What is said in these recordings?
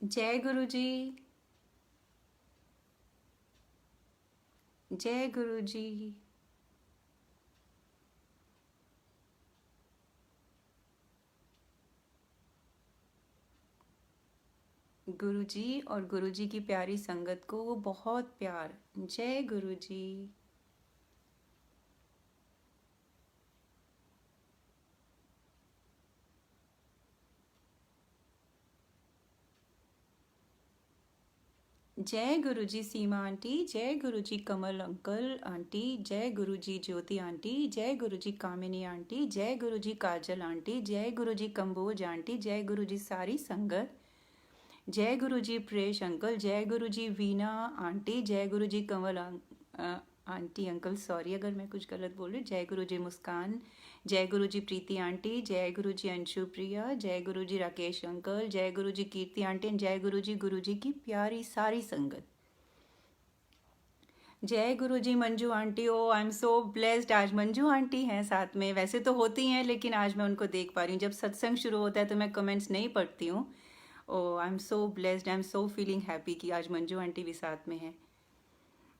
जय गुरु जी। जय गुरु जी। गुरु जी और गुरु जी की प्यारी संगत को बहुत प्यार। जय गुरु जी। जय गुरु जी सीमा आंटी। जय गुरु जी कमल अंकल आंटी। जय गुरु जी ज्योति आंटी। जय गुरु जी कामिनी आंटी। जय गुरु जी काजल आंटी। जय गुरु जी कंबोज आंटी। जय गुरु जी सारी संगत। जय गुरु जी प्रेश अंकल। जय गुरु जी वीना आंटी। जय गुरु जी आंटी अंकल, सॉरी अगर मैं कुछ गलत बोल रही। जय गुरु जी मुस्कान। जय गुरु जी प्रीति आंटी। जय गुरु जी अंशु प्रिया। जय गुरु जी राकेश अंकल। जय गुरु जी कीर्ति आंटी। जय गुरु जी की प्यारी सारी संगत। जय Guru ji Manju aunty. Oh I am so blessed, आज मंजू आंटी हैं साथ में। वैसे तो होती हैं लेकिन आज मैं उनको देख पा रही हूँ। जब सत्संग शुरू होता है तो मैं कमेंट्स नहीं पढ़ती हूँ। Oh I am so blessed, I am so feeling happy कि आज मंजू आंटी भी साथ में हैं।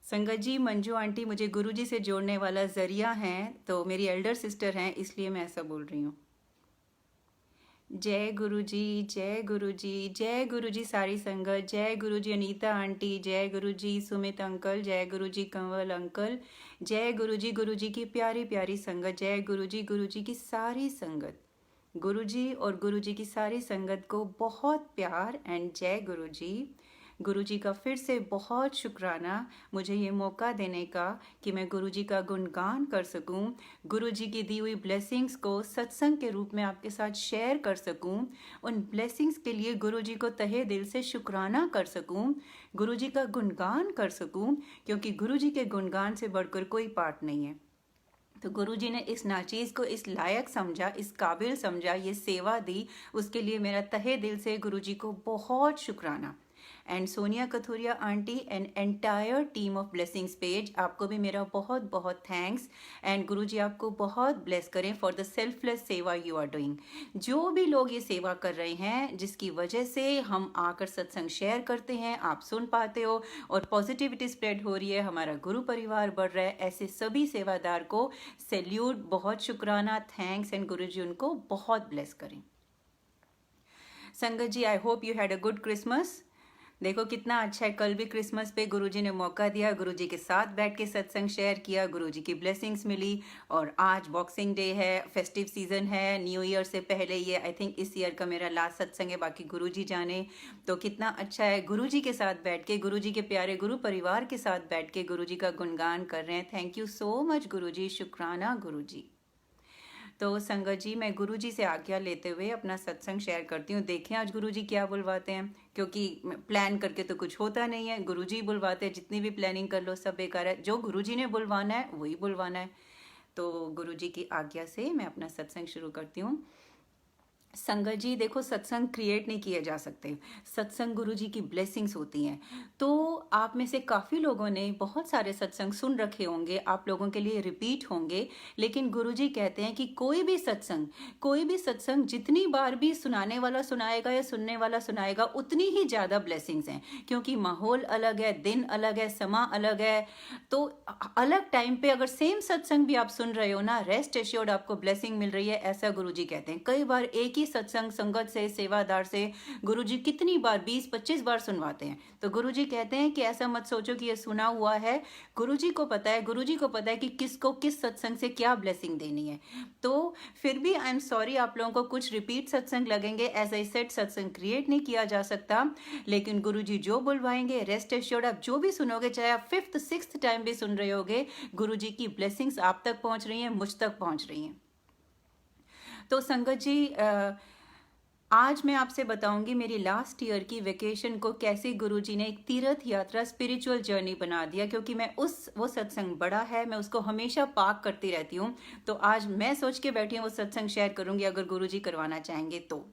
संगत जी, मंजू आंटी मुझे गुरु जी से जोड़ने वाला जरिया हैं, तो मेरी एल्डर सिस्टर हैं, इसलिए मैं ऐसा बोल रही हूँ। जय गुरु जी। जय गुरु जी। जय गुरु जी सारी संगत। जय गुरु जी अनीता आंटी। जय गुरु जी सुमित अंकल। जय गुरु जी कंवल अंकल। जय गुरु जी की प्यारी प्यारी संगत। जय गुरु जी की सारी संगत। गुरु जी और गुरु जी की सारी संगत को बहुत प्यार एंड जय गुरु जी। गुरु जी का फिर से बहुत शुक्राना मुझे ये मौका देने का कि मैं गुरु जी का गुणगान कर सकूं, गुरु जी की दी हुई ब्लेसिंग्स को सत्संग के रूप में आपके साथ शेयर कर सकूं, उन ब्लेसिंग्स के लिए गुरु जी को तहे दिल से शुक्राना कर सकूं, गुरु जी का गुणगान कर सकूं, क्योंकि गुरु जी के गुणगान से बढ़कर कोई पाठ नहीं है। तो गुरु जी ने इस नाचीज़ को इस लायक समझा, इस काबिल समझा, ये सेवा दी, उसके लिए मेरा तहे दिल से गुरु जी को बहुत शुक्राना। And Sonia Kathuria aunty and entire team of blessings page, आपको भी मेरा बहुत बहुत थैंक्स। एंड गुरु जी आपको बहुत ब्लेस करें फॉर द सेल्फलेस सेवा यू आर डूइंग। जो भी लोग ये सेवा कर रहे हैं, जिसकी वजह से हम आकर सत्संग शेयर करते हैं, आप सुन पाते हो और पॉजिटिविटी स्प्रेड हो रही है, हमारा गुरु परिवार बढ़ रहा है, ऐसे सभी सेवादार को सैल्यूट, बहुत शुक्राना, थैंक्स। एंड गुरु जी उनको बहुत ब्लेस करें। संगत जी, I hope you had a good Christmas. देखो कितना अच्छा है, कल भी क्रिसमस पे गुरुजी ने मौका दिया, गुरुजी के साथ बैठ के सत्संग शेयर किया, गुरुजी की ब्लेसिंग्स मिली। और आज बॉक्सिंग डे है, फेस्टिव सीजन है, न्यू ईयर से पहले ये आई थिंक इस ईयर का मेरा लास्ट सत्संग है, बाकी गुरुजी जाने। तो कितना अच्छा है, गुरुजी के साथ बैठ के, गुरुजी के प्यारे गुरु परिवार के साथ बैठ के गुरुजी का गुणगान कर रहे हैं। थैंक यू सो मच गुरुजी, शुक्राना गुरुजी। तो संगत जी, मैं गुरु जी से आज्ञा लेते हुए अपना सत्संग शेयर करती हूँ। देखें आज गुरु जी क्या बुलवाते हैं, क्योंकि प्लान करके तो कुछ होता नहीं है, गुरु जी बुलवाते हैं। जितनी भी प्लानिंग कर लो सब बेकार है, जो गुरु जी ने बुलवाना है वही बुलवाना है। तो गुरु जी की आज्ञा से मैं अपना सत्संग शुरू करती हूँ। संगत जी देखो, सत्संग क्रिएट नहीं किए जा सकते, सत्संग गुरु जी की ब्लेसिंग्स होती हैं। तो आप में से काफ़ी लोगों ने बहुत सारे सत्संग सुन रखे होंगे, आप लोगों के लिए रिपीट होंगे, लेकिन गुरु जी कहते हैं कि कोई भी सत्संग जितनी बार भी सुनाने वाला सुनाएगा या सुनने वाला सुनाएगा, उतनी ही ज़्यादा ब्लेसिंग्स हैं, क्योंकि माहौल अलग है, दिन अलग है, समा अलग है। तो अलग टाइम पे अगर सेम सत्संग भी आप सुन रहे हो ना, रेस्ट एश्योर्ड आपको ब्लेसिंग मिल रही है, ऐसा गुरु जी कहते हैं। कई बार एक ही सत्संग संगत से, सेवादार से गुरु जी कितनी बार 20-25 बार सुनवाते हैं। तो गुरु जी कहते हैं कि ऐसा मत सोचो कि ये सुना हुआ है, गुरु जी को पता है, गुरु जी को पता है कि किसको किस सत्संग से क्या ब्लेसिंग देनी है। तो फिर भी आई एम सॉरी, आप लोगों को कुछ रिपीट सत्संग लगेंगे, एज आई सेड सत्संग क्रिएट नहीं किया जा सकता, लेकिन गुरु जी जो बुलवाएंगे, रेस्ट एश्योर्ड आप जो भी सुनोगे, चाहे आप 5th 6th टाइम भी सुन रहे होगे, गुरु जी की ब्लेसिंग्स आप तक पहुंच रही हैं, मुझ तक पहुंच रही हैं। तो संगत जी, आज मैं आपसे बताऊंगी मेरी लास्ट ईयर की वेकेशन को कैसे गुरुजी ने एक तीर्थ यात्रा, स्पिरिचुअल जर्नी बना दिया, क्योंकि मैं वो सत्संग बड़ा है, मैं उसको हमेशा पाक करती रहती हूँ। तो आज मैं सोच के बैठी हूँ वो सत्संग शेयर करूंगी, अगर गुरुजी करवाना चाहेंगे तो।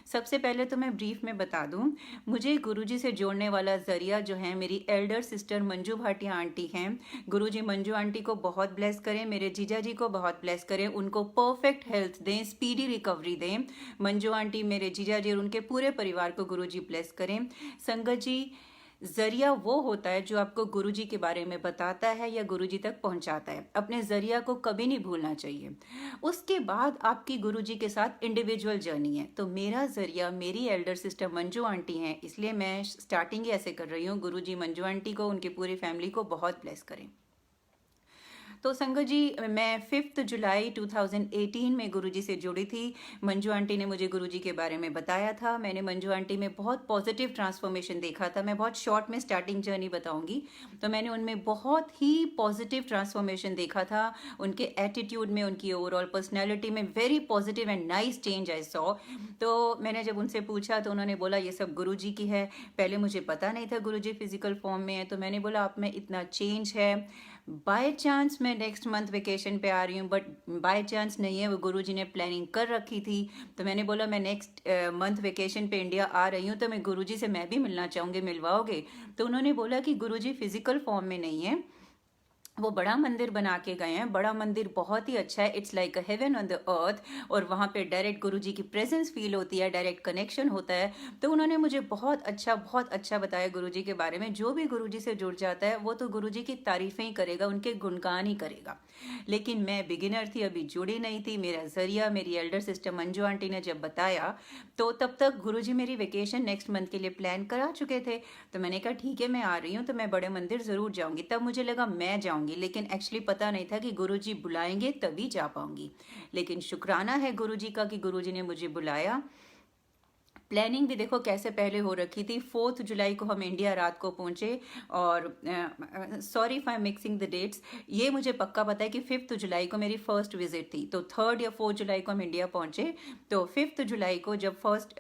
सबसे पहले तो मैं ब्रीफ में बता दूं, मुझे गुरुजी से जोड़ने वाला जरिया जो है मेरी Elder sister Manju Bhatia aunty हैं। गुरुजी मंजू आंटी को बहुत ब्लेस करें, मेरे जीजा जी को बहुत ब्लेस करें, उनको परफेक्ट हेल्थ दें, स्पीडी रिकवरी दें। मंजू आंटी, मेरे जीजा जी और उनके पूरे परिवार को गुरुजी ब्लेस करें। संगत जी, जरिया वो होता है जो आपको गुरुजी के बारे में बताता है या गुरुजी तक पहुंचाता है। अपने जरिया को कभी नहीं भूलना चाहिए। उसके बाद आपकी गुरुजी के साथ इंडिविजुअल जर्नी है। तो मेरा जरिया मेरी एल्डर सिस्टर मंजू आंटी हैं, इसलिए मैं स्टार्टिंग ही ऐसे कर रही हूँ। गुरुजी मंजू आंटी को, उनकी पूरी फैमिली को बहुत ब्लेस करें। तो संगत जी, मैं 5 जुलाई 2018 में गुरुजी से जुड़ी थी। मंजू आंटी ने मुझे गुरुजी के बारे में बताया था। मैंने मंजू आंटी में बहुत पॉजिटिव ट्रांसफॉर्मेशन देखा था। मैं बहुत शॉर्ट में स्टार्टिंग जर्नी बताऊंगी। तो मैंने उनमें बहुत ही पॉजिटिव ट्रांसफॉर्मेशन देखा था। उनके एटीट्यूड में, उनकी ओवरऑल पर्सनैलिटी में very positive and nice change I saw. तो मैंने जब उनसे पूछा तो उन्होंने बोला ये सब गुरुजी की है। पहले मुझे पता नहीं था गुरुजी फिजिकल फॉर्म में है। तो मैंने बोला आप में इतना चेंज है, बाय चांस मैं नेक्स्ट मंथ वेकेशन पे आ रही हूँ, बट बाय चांस नहीं है, वो गुरुजी ने प्लानिंग कर रखी थी। तो मैंने बोला मैं नेक्स्ट मंथ वेकेशन पे इंडिया आ रही हूँ, तो मैं गुरुजी से मैं भी मिलना चाहूँगी, मिलवाओगे? तो उन्होंने बोला कि गुरुजी फिजिकल फॉर्म में नहीं है, वो बड़ा मंदिर बना के गए हैं। बड़ा मंदिर बहुत ही अच्छा है, it's like a heaven on the earth. और वहाँ पे डायरेक्ट गुरुजी की प्रेजेंस फील होती है, डायरेक्ट कनेक्शन होता है। तो उन्होंने मुझे बहुत अच्छा बताया गुरुजी के बारे में। जो भी गुरुजी से जुड़ जाता है वो तो गुरुजी की तारीफें ही करेगा, उनके गुणगान ही करेगा। लेकिन मैं बिगिनर थी, अभी जुड़ी नहीं थी। मेरा जरिया मेरी एल्डर सिस्टर मंजू आंटी ने जब बताया, तो तब तक गुरुजी मेरी वेकेशन नेक्स्ट मंथ के लिए प्लान करा चुके थे। तो मैंने कहा ठीक है, मैं आ रही हूँ, तो मैं बड़े मंदिर जरूर जाऊंगी। तब मुझे लगा मैं जाऊंगी, लेकिन एक्चुअली पता नहीं था कि गुरुजी बुलाएंगे तभी जा पाऊंगी। लेकिन शुक्राना है गुरुजी का कि गुरुजी ने मुझे बुलाया। प्लानिंग भी देखो कैसे पहले हो रखी थी। 4 जुलाई को हम इंडिया रात को पहुंचे। और sorry if I am mixing the dates, ये मुझे पक्का पता है कि 5 जुलाई को मेरी फर्स्ट विजिट थी। तो 3 या 4 जुलाई को हम इंडिया पहुंचे। तो 5 जुलाई को जब फर्स्ट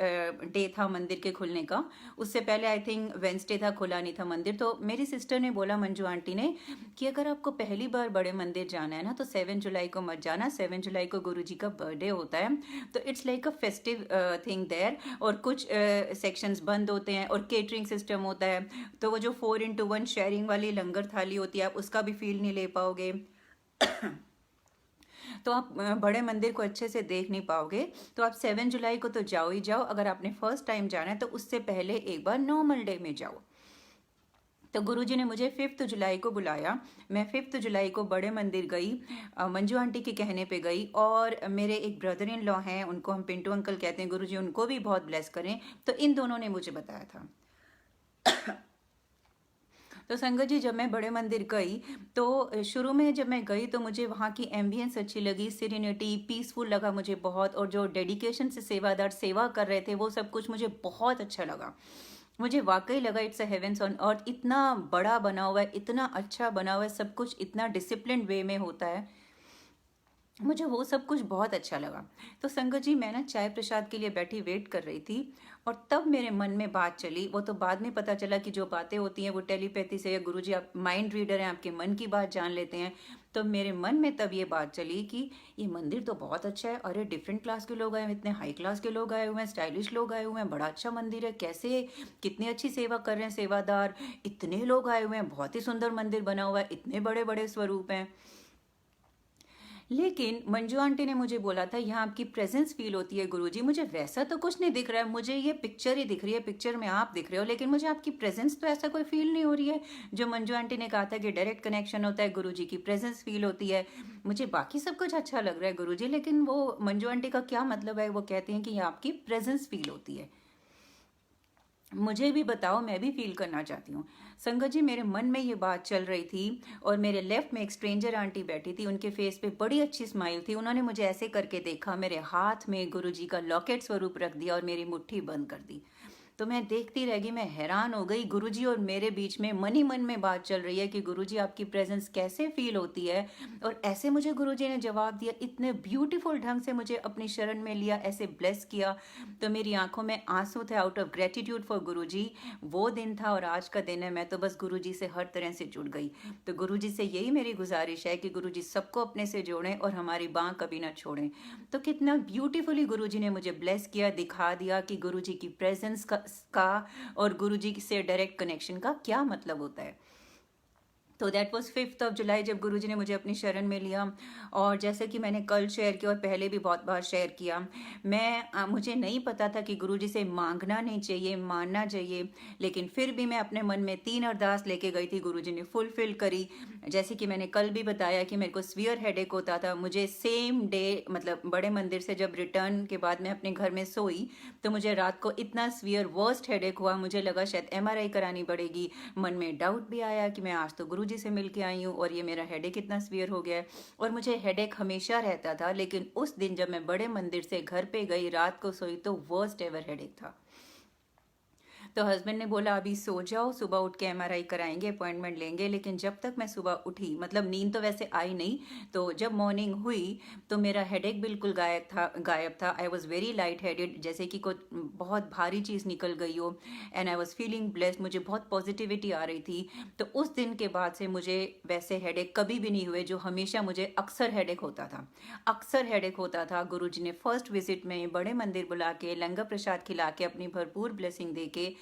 डे था मंदिर के खुलने का, उससे पहले आई थिंक वेंसडे था, खुला नहीं था मंदिर। तो मेरी सिस्टर ने बोला, मंजू आंटी ने, कि अगर आपको पहली बार बड़े मंदिर जाना है ना, तो 7 जुलाई को मत जाना। 7 जुलाई को गुरुजी का बर्थडे होता है, तो it's like a festive thing there. और कुछ सेक्शंस बंद होते हैं और केटरिंग सिस्टम होता है। तो वो जो 4x1 शेयरिंग वाली लंगर थाली होती है, आप उसका भी फील नहीं ले पाओगे। तो आप बड़े मंदिर को अच्छे से देख नहीं पाओगे। तो आप 7 जुलाई को तो जाओ ही जाओ। अगर आपने फर्स्ट टाइम जाना है तो उससे पहले एक बार नॉर्मल डे में जाओ। तो गुरुजी ने मुझे 5 जुलाई को बुलाया। मैं 5 जुलाई को बड़े मंदिर गई, मंजू आंटी के कहने पे गई। और मेरे एक ब्रदर इन लॉ हैं, उनको हम पिंटू अंकल कहते हैं, गुरुजी उनको भी बहुत ब्लेस करें। तो इन दोनों ने मुझे बताया था। तो संगत जी, जब मैं बड़े मंदिर गई, तो शुरू में जब मैं गई तो मुझे वहाँ की एम्बियंस अच्छी लगी, सीरेनिटी, पीसफुल लगा मुझे बहुत। और जो डेडिकेशन से सेवादार सेवा कर रहे थे, वो सब कुछ मुझे बहुत अच्छा लगा। मुझे वाकई लगा it's a heavens on earth. इतना बड़ा बना हुआ है, इतना अच्छा बना हुआ है, सब कुछ इतना डिसिप्लिन वे में होता है। मुझे वो सब कुछ बहुत अच्छा लगा। तो संगत जी, मैं ना चाय प्रसाद के लिए बैठी वेट कर रही थी, और तब मेरे मन में बात चली। वो तो बाद में पता चला कि जो बातें होती हैं वो टेलीपैथी से, या गुरुजी आप माइंड रीडर हैं, आपके मन की बात जान लेते हैं। तो मेरे मन में तब ये बात चली कि ये मंदिर तो बहुत अच्छा है। अरे डिफरेंट क्लास के लोग आए हैं, इतने हाई क्लास के लोग आए हुए हैं, स्टाइलिश लोग आए हुए हैं, बड़ा अच्छा मंदिर है। कैसे, कितनी अच्छी सेवा कर रहे हैं सेवादार, इतने लोग आए हुए हैं, बहुत ही सुंदर मंदिर बना हुआ है, इतने बड़े बड़े स्वरूप हैं। लेकिन मंजू आंटी ने मुझे बोला था यहाँ आपकी प्रेजेंस फील होती है गुरुजी। मुझे वैसा तो कुछ नहीं दिख रहा है, मुझे ये पिक्चर ही दिख रही है, पिक्चर में आप दिख रहे हो, लेकिन मुझे आपकी प्रेजेंस तो ऐसा कोई फील नहीं हो रही है। जो मंजू आंटी ने कहा था कि डायरेक्ट कनेक्शन होता है, गुरुजी की प्रेजेंस फील होती है। मुझे बाकी सब कुछ अच्छा लग रहा है गुरुजी, लेकिन वो मंजू आंटी का क्या मतलब है? वो कहती हैं कि यहाँ आपकी प्रेजेंस फील होती है। मुझे भी बताओ, मैं भी फील करना चाहती हूँ। संगत जी, मेरे मन में ये बात चल रही थी, और मेरे लेफ्ट में एक स्ट्रेंजर आंटी बैठी थी, उनके फेस पे बड़ी अच्छी स्माइल थी। उन्होंने मुझे ऐसे करके देखा, मेरे हाथ में गुरुजी का लॉकेट स्वरूप रख दिया और मेरी मुट्ठी बंद कर दी। तो मैं देखती रह गई, मैं हैरान हो गई। गुरुजी और मेरे बीच में मन ही मन में बात चल रही है कि गुरुजी आपकी प्रेजेंस कैसे फील होती है। और ऐसे मुझे गुरुजी ने जवाब दिया, इतने ब्यूटीफुल ढंग से मुझे अपनी शरण में लिया, ऐसे ब्लेस किया। तो मेरी आंखों में आंसू थे आउट ऑफ ग्रेटिट्यूड फॉर गुरुजी। वो दिन था और आज का दिन है, मैं तो बस गुरुजी से हर तरह से जुड़ गई। तो गुरुजी से यही मेरी गुजारिश है कि गुरुजी सबको अपने से जोड़ें और हमारी बाँ कभी ना छोड़ें। तो कितना ब्यूटीफुली गुरुजी ने मुझे ब्लेस किया, दिखा दिया कि गुरुजी की प्रेजेंस का और गुरुजी से डायरेक्ट कनेक्शन का क्या मतलब होता है। तो that was 5th of July जब गुरुजी ने मुझे अपनी शरण में लिया। और जैसे कि मैंने कल शेयर किया और पहले भी बहुत बार शेयर किया, मुझे नहीं पता था कि गुरुजी से मांगना नहीं चाहिए, मानना चाहिए, लेकिन फिर भी मैं अपने मन में 3 अरदास लेके गई थी, गुरुजी ने फुलफिल करी। जैसे कि मैंने कल भी बताया कि मेरे को सीवियर हेडेक होता था, मुझे सेम डे मतलब बड़े मंदिर से जब रिटर्न के बाद मैं अपने घर में सोई तो मुझे रात को इतना सीवियर वर्स्ट हेडेक हुआ, मुझे लगा शायद MRI करानी पड़ेगी। मन में डाउट भी आया कि मैं आज तो गुरुजी से मिल के आई हूँ और ये मेरा हेडेक इतना सीवियर हो गया है। और मुझे हेडेक हमेशा रहता था, लेकिन उस दिन जब मैं बड़े मंदिर से घर पे गई, रात को सोई, तो वर्स्ट एवर हेडेक था। तो हस्बैंड ने बोला अभी सो जाओ, सुबह उठ के MRI कराएंगे, अपॉइंटमेंट लेंगे। लेकिन जब तक मैं सुबह उठी, मतलब नींद तो वैसे आई नहीं, तो जब मॉर्निंग हुई तो मेरा हेडेक बिल्कुल गायब था। I was very light headed, जैसे कि कोई बहुत भारी चीज़ निकल गई हो। And I was feeling blessed, मुझे बहुत पॉजिटिविटी आ रही थी। तो उस दिन के बाद से मुझे वैसे हेडेक कभी भी नहीं हुए, जो हमेशा मुझे अक्सर हेडेक होता था, अक्सर हेडेक होता था। गुरुजी ने फर्स्ट विजिट में बड़े मंदिर बुला के लंगर प्रसाद खिला के अपनी भरपूर ब्लेसिंग दे के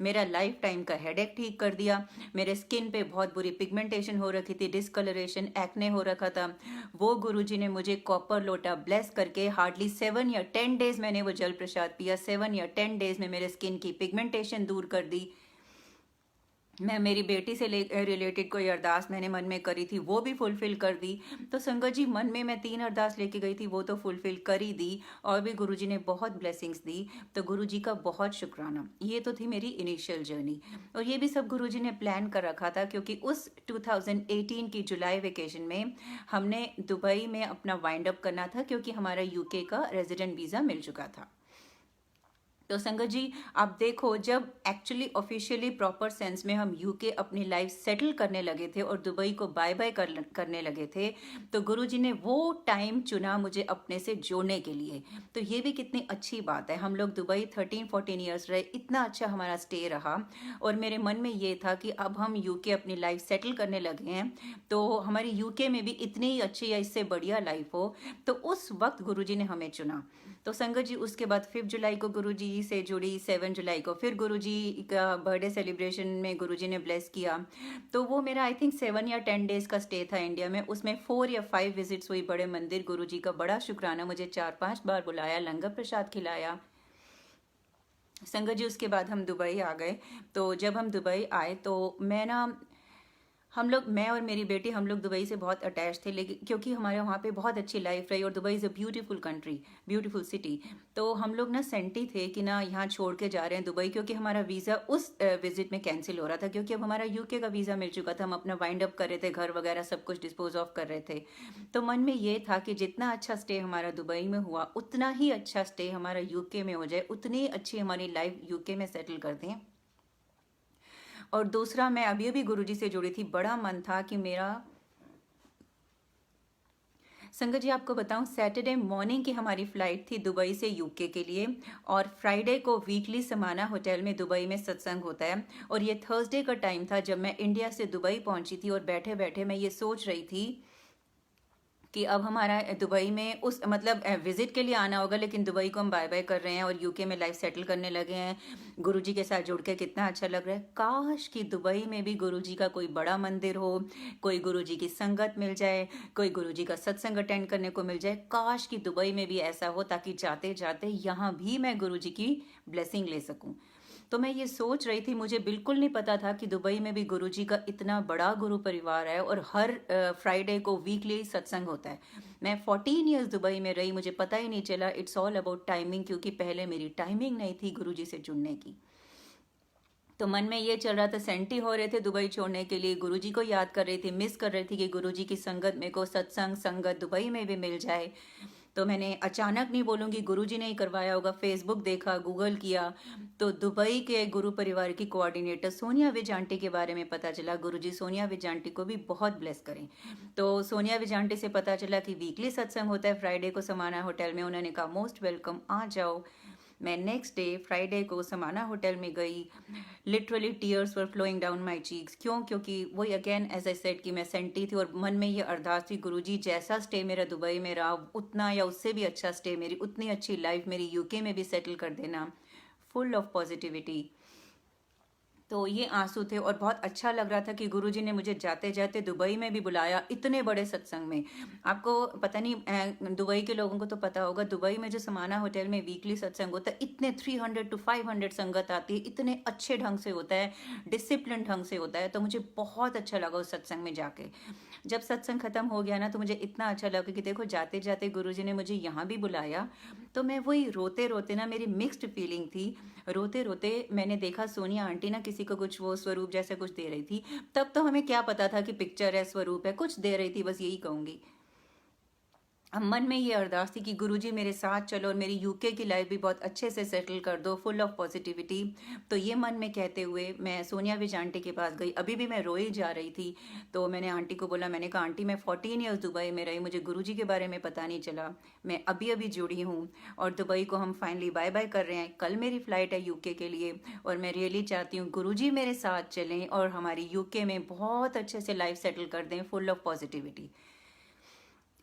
मेरा लाइफ टाइम का हेडेक ठीक कर दिया। मेरे स्किन पे बहुत बुरी पिगमेंटेशन हो रखी थी, डिस्कलरेशन, एक्ने हो रखा था। वो गुरुजी ने मुझे कॉपर लोटा ब्लेस करके हार्डली 7 या 10 डेज मैंने वो जल प्रसाद पिया, 7 या 10 डेज में मेरे स्किन की पिगमेंटेशन दूर कर दी। मैं मेरी बेटी से रिलेटेड कोई अरदास मैंने मन में करी थी, वो भी फुलफिल कर दी। तो संगत जी, मन में मैं 3 अरदास लेके गई थी, वो तो फुलफिल कर ही दी और भी गुरुजी ने बहुत ब्लेसिंग्स दी। तो गुरुजी का बहुत शुक्राना। ये तो थी मेरी इनिशियल जर्नी, और ये भी सब गुरुजी ने प्लान कर रखा था, क्योंकि उस 2018 की जुलाई वेकेशन में हमने दुबई में अपना वाइंड अप करना था, क्योंकि हमारा यूके का रेजिडेंट वीज़ा मिल चुका था। तो संगत जी, आप देखो, जब एक्चुअली ऑफिशियली प्रॉपर सेंस में हम यूके अपनी लाइफ सेटल करने लगे थे और दुबई को बाय बाय करने लगे थे, तो गुरुजी ने वो टाइम चुना मुझे अपने से जोड़ने के लिए। तो ये भी कितनी अच्छी बात है। हम लोग दुबई 13-14 ईयर्स रहे, इतना अच्छा हमारा स्टे रहा, और मेरे मन में ये था कि अब हम यूके अपनी लाइफ सेटल करने लगे हैं, तो हमारी यूके में भी इतनी ही अच्छी या इससे बढ़िया लाइफ हो। तो उस वक्त गुरुजी ने हमें चुना। तो संगत जी, उसके बाद 5 जुलाई को गुरुजी से जुड़ी, 7 जुलाई को फिर गुरुजी का बर्थडे सेलिब्रेशन में गुरुजी ने ब्लेस किया। तो वो मेरा आई थिंक 7 या 10 डेज का स्टे था इंडिया में, उसमें 4 या 5 विजिट्स हुई बड़े मंदिर। गुरुजी का बड़ा शुक्राना, मुझे 4-5 बार बुलाया, लंगर प्रसाद खिलाया। संगत जी, उसके बाद हम दुबई आ गए। तो जब हम दुबई आए तो मैं और मेरी बेटी, हम लोग दुबई से बहुत अटैच थे, लेकिन क्योंकि हमारे वहाँ पे बहुत अच्छी लाइफ रही और Dubai is a beautiful country, beautiful city. तो हम लोग ना सेंटी थे कि ना यहाँ छोड़ के जा रहे हैं दुबई, क्योंकि हमारा वीज़ा उस विजिट में कैंसिल हो रहा था, क्योंकि अब हमारा यूके का वीज़ा मिल चुका था। हम अपना वाइंड अप कर रहे थे, घर वगैरह सब कुछ डिस्पोज ऑफ कर रहे थे। तो मन में ये था कि जितना अच्छा स्टे हमारा दुबई में हुआ, उतना ही अच्छा स्टे हमारा यूके में हो जाए, उतनी अच्छी हमारी लाइफ यूके में सेटल कर दें। और दूसरा, मैं अभी अभी गुरुजी से जुड़ी थी, बड़ा मन था कि मेरा, संगत जी आपको बताऊं, सैटरडे मॉर्निंग की हमारी फ्लाइट थी दुबई से यूके के लिए, और फ्राइडे को वीकली समाना होटल में दुबई में सत्संग होता है। और ये थर्सडे का टाइम था जब मैं इंडिया से दुबई पहुंची थी, और बैठे बैठे मैं ये सोच रही थी कि अब हमारा दुबई में उस मतलब विजिट के लिए आना होगा, लेकिन दुबई को हम बाय बाय कर रहे हैं और यूके में लाइफ सेटल करने लगे हैं। गुरुजी के साथ जुड़ के कितना अच्छा लग रहा है। काश कि दुबई में भी गुरुजी का कोई बड़ा मंदिर हो, कोई गुरुजी की संगत मिल जाए, कोई गुरुजी का सत्संग अटेंड करने को मिल जाए। काश कि दुबई में भी ऐसा हो, ताकि जाते जाते यहाँ भी मैं गुरुजी की ब्लेसिंग ले सकूं। तो मैं ये सोच रही थी, मुझे बिल्कुल नहीं पता था कि दुबई में भी गुरुजी का इतना बड़ा गुरु परिवार है और हर फ्राइडे को वीकली सत्संग होता है। मैं 14 ईयर्स दुबई में रही, मुझे पता ही नहीं चला। इट्स ऑल अबाउट टाइमिंग, क्योंकि पहले मेरी टाइमिंग नहीं थी गुरुजी से जुड़ने की। तो मन में ये चल रहा था, सेंटी हो रहे थे दुबई छोड़ने के लिए, गुरुजी को याद कर रही थी, मिस कर रही थी कि गुरुजी की संगत मेरे को सत्संग संगत दुबई में भी मिल जाए। तो मैंने अचानक नहीं बोलूँगी, गुरुजी ने ही करवाया होगा, फेसबुक देखा, गूगल किया, तो दुबई के गुरु परिवार की कोऑर्डिनेटर सोनिया विज आंटी के बारे में पता चला। गुरुजी सोनिया विज आंटी को भी बहुत ब्लेस करें। तो सोनिया विज आंटी से पता चला कि वीकली सत्संग होता है फ्राइडे को समाना होटल में। उन्होंने कहा मोस्ट वेलकम, आ जाओ। मैं नेक्स्ट डे फ्राइडे को समाना होटल में गई। Literally tears were flowing down my cheeks. क्यों? क्योंकि वही अगेन एज आई सेड कि मैं सेंटी थी और मन में ये अरदास थी, गुरुजी जैसा स्टे मेरा दुबई में रहा उतना या उससे भी अच्छा स्टे, मेरी उतनी अच्छी लाइफ मेरी यूके में भी सेटल कर देना। Full of positivity. तो ये आंसू थे और बहुत अच्छा लग रहा था कि गुरुजी ने मुझे जाते जाते दुबई में भी बुलाया, इतने बड़े सत्संग में। आपको पता नहीं, दुबई के लोगों को तो पता होगा, दुबई में जो समाना होटल में वीकली सत्संग होता है, इतने 300 to 500 संगत आती है, इतने अच्छे ढंग से होता है, डिसिप्लिन ढंग से होता है। तो मुझे बहुत अच्छा लगा उस सत्संग में जाके। जब सत्संग खत्म हो गया ना, तो मुझे इतना अच्छा लगा कि देखो जाते जाते गुरुजी ने मुझे यहाँ भी बुलाया। तो मैं वही रोते रोते ना, मेरी मिक्स्ड फीलिंग थी। रोते रोते मैंने देखा सोनिया आंटी ना किसी को कुछ वो स्वरूप जैसे कुछ दे रही थी। तब तो हमें क्या पता था कि पिक्चर है, स्वरूप है, कुछ दे रही थी, बस यही कहूंगी। अब मन में ये अरदास थी कि गुरुजी मेरे साथ चलो और मेरी यूके की लाइफ भी बहुत अच्छे से सेटल कर दो, फुल ऑफ पॉजिटिविटी। तो ये मन में कहते हुए मैं सोनिया विज आंटी के पास गई। अभी भी मैं रोई जा रही थी। तो मैंने आंटी को बोला, मैंने कहा आंटी मैं 14 ईयर्स दुबई में रही, मुझे गुरुजी के बारे में पता नहीं चला, मैं अभी अभी जुड़ी हूँ और दुबई को हम फाइनली बाय बाय कर रहे हैं। कल मेरी फ़्लाइट है यूके के लिए और मैं रियली चाहती हूँ गुरुजी मेरे साथ चलें और हमारी यूके में बहुत अच्छे से लाइफ सेटल कर दें, फुल ऑफ पॉजिटिविटी।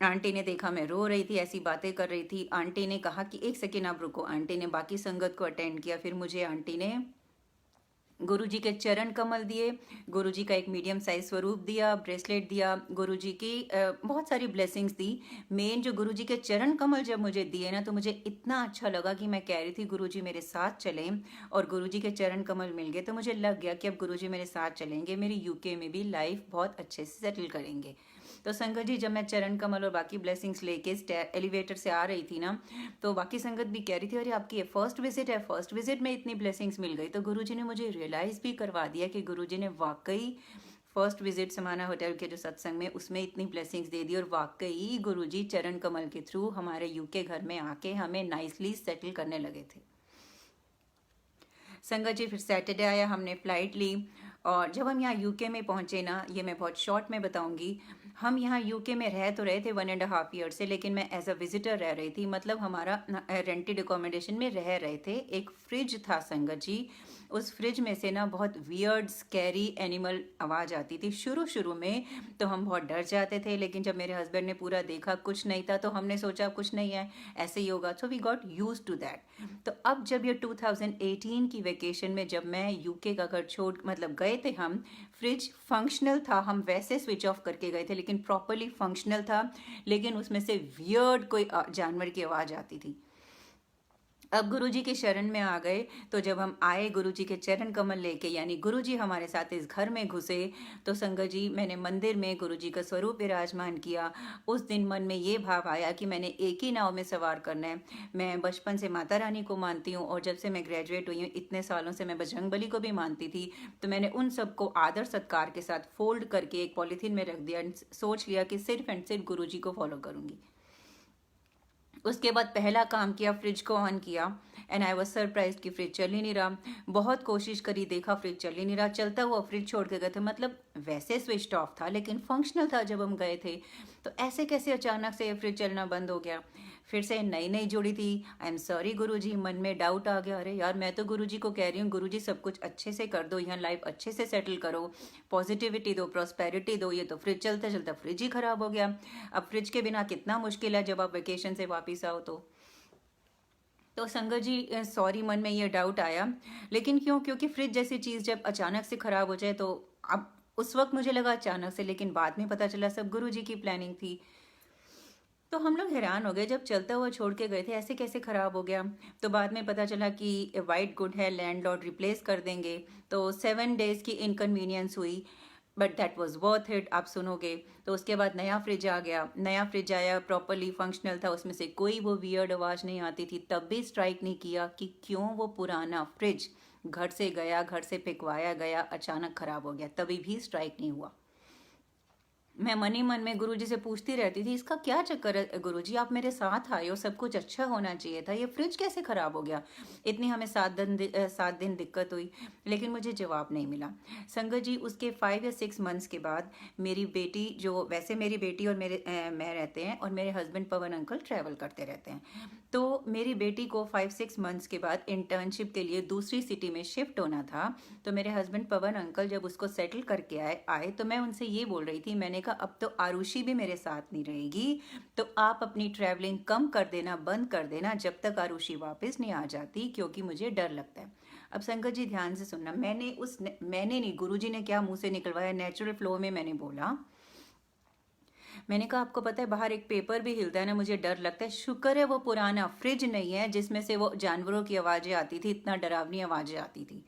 आंटी ने देखा मैं रो रही थी, ऐसी बातें कर रही थी। आंटी ने कहा कि एक सेकेंड आप रुको। आंटी ने बाकी संगत को अटेंड किया। फिर मुझे आंटी ने गुरुजी के चरण कमल दिए, गुरुजी का एक मीडियम साइज स्वरूप दिया, ब्रेसलेट दिया, गुरुजी की बहुत सारी ब्लेसिंग्स दी। मेन जो गुरुजी के चरण कमल जब मुझे दिए ना, तो मुझे इतना अच्छा लगा कि मैं कह रही थी गुरुजी मेरे साथ चलें, और गुरुजी के चरण कमल मिल गए। तो मुझे लग गया कि अब गुरुजी मेरे साथ चलेंगे, मेरी यूके में भी लाइफ बहुत अच्छे से सेटल करेंगे। तो संगत जी, जब मैं चरण कमल और बाकी ब्लेसिंग्स लेके एलिवेटर से आ रही थी ना, तो बाकी संगत भी कह रही थी अरे आपकी ये फर्स्ट विजिट है, फर्स्ट विजिट में इतनी ब्लेसिंग्स मिल गई। तो गुरुजी ने मुझे रियलाइज़ भी करवा दिया कि गुरुजी ने वाकई फर्स्ट विजिट समाना होटल के जो सत्संग में उसमें इतनी ब्लेसिंग्स दे दी, और वाकई गुरुजी चरण कमल के थ्रू हमारे यूके घर में आके हमें नाइसली सेटल करने लगे थे। संगत जी, फिर सैटरडे आया, हमने फ़्लाइट ली और जब हम यहाँ यूके में पहुँचे ना, ये मैं बहुत शॉर्ट में बताऊंगी। हम यहाँ यूके में रह तो रहे थे 1.5 ईयर से, लेकिन मैं एज अ विजिटर रह रही थी, मतलब हमारा रेंटेड अकोमोडेशन में रह रहे थे। एक फ्रिज था संगत जी, उस फ्रिज में से ना बहुत वियर्ड स्कैरी एनिमल आवाज़ आती थी। शुरू शुरू में तो हम बहुत डर जाते थे, लेकिन जब मेरे हस्बैंड ने पूरा देखा कुछ नहीं था, तो हमने सोचा कुछ नहीं है, ऐसे ही होगा। So we got use to that. तो अब जब ये 2018 की वेकेशन में जब मैं यूके का घर छोड़ मतलब गए थे हम, फ्रिज फंक्शनल था, हम वैसे स्विच ऑफ करके गए थे, लेकिन प्रॉपरली फंक्शनल था, लेकिन उसमें से वियर्ड कोई जानवर की आवाज़ आती थी। अब गुरुजी के शरण में आ गए, तो जब हम आए गुरुजी के चरण कमल लेके, यानी गुरुजी हमारे साथ इस घर में घुसे, तो संगत जी मैंने मंदिर में गुरुजी का स्वरूप विराजमान किया। उस दिन मन में ये भाव आया कि मैंने एक ही नाव में सवार करना है। मैं बचपन से माता रानी को मानती हूँ, और जब से मैं ग्रेजुएट हुई हूँ इतने सालों से मैं बजरंगबली को भी मानती थी। तो मैंने उन सबको आदर सत्कार के साथ फोल्ड करके एक पॉलीथीन में रख दिया, सोच लिया कि सिर्फ एंड सिर्फ गुरुजी को फॉलो करूँगी। उसके बाद पहला काम किया, फ्रिज को ऑन किया, एंड आई वॉज सरप्राइज कि फ्रिज चल ही नहीं रहा। बहुत कोशिश करी, देखा फ्रिज चल ही नहीं रहा। चलता हुआ फ्रिज छोड़ के गए थे, मतलब वैसे स्विच ऑफ था लेकिन फंक्शनल था जब हम गए थे। तो ऐसे कैसे अचानक से फ्रिज चलना बंद हो गया? फिर से नई नई जुड़ी थी। आई एम सॉरी गुरुजी, मन में डाउट आ गया, अरे यार मैं तो गुरुजी को कह रही हूँ गुरुजी सब कुछ अच्छे से कर दो, यहाँ लाइफ अच्छे से सेटल करो, पॉजिटिविटी दो, प्रॉस्पेरिटी दो, ये तो फ्रिज चलता चलता फ्रिज ही खराब हो गया। अब फ्रिज के बिना कितना मुश्किल है जब आप वेकेशन से वापस आओ। तो संगत जी सॉरी, मन में ये डाउट आया, लेकिन क्यों? क्योंकि फ्रिज जैसी चीज़ जब अचानक से ख़राब हो जाए, तो अब उस वक्त मुझे लगा अचानक से, लेकिन बाद में पता चला सब गुरुजी की प्लानिंग थी। तो हम लोग हैरान हो गए, जब चलता हुआ छोड़ के गए थे ऐसे कैसे ख़राब हो गया। तो बाद में पता चला कि वाइट गुड है, लैंडलॉर्ड रिप्लेस कर देंगे। तो 7 डेज़ की इनकन्वीनियंस हुई, but that was worth it, आप सुनोगे। तो उसके बाद नया फ्रिज आ गया, नया फ्रिज आया, प्रॉपरली फंक्शनल था, उसमें से कोई वो वियर्ड आवाज़ नहीं आती थी। तब भी स्ट्राइक नहीं किया कि क्यों वो पुराना फ्रिज घर से गया, घर से पिकवाया गया, अचानक ख़राब हो गया, तभी भी स्ट्राइक नहीं हुआ। मैं मन ही मन में गुरुजी से पूछती रहती थी, इसका क्या चक्कर है गुरुजी, आप मेरे साथ आए हो, सब कुछ अच्छा होना चाहिए था, ये फ्रिज कैसे खराब हो गया। इतनी हमें 7 दिन दिक्कत हुई, लेकिन मुझे जवाब नहीं मिला। संगत जी, उसके 5 या 6 मंथ्स के बाद मेरी बेटी, जो वैसे मेरी बेटी और मैं रहते हैं, और मेरे हस्बैंड पवन अंकल ट्रैवल करते रहते हैं, तो मेरी बेटी को 5-6 मंथ्स के बाद इंटर्नशिप के लिए दूसरी सिटी में शिफ्ट होना था। तो मेरे हस्बैंड पवन अंकल जब उसको सेटल करके आए तो मैं उनसे ये बोल रही थी, मैंने कहा अब तो आरुषि भी मेरे साथ नहीं रहेगी, तो आप अपनी ट्रैवलिंग कम कर देना, बंद कर देना, जब तक आरुषि वापस नहीं आ जाती, क्योंकि मुझे डर लगता है। अब संगत जी ध्यान से सुनना, मैंने नहीं, गुरुजी ने क्या मुंह से निकलवाया, नेचुरल फ्लो में मैंने बोला। मैंने कहा आपको पता है बाहर एक पेपर भी हिलता है ना, मुझे डर लगता है। शुक्र है वो पुराना फ्रिज नहीं है जिसमें से वो जानवरों की आवाज़ें आती थी, इतना डरावनी आवाज़ें आती थी।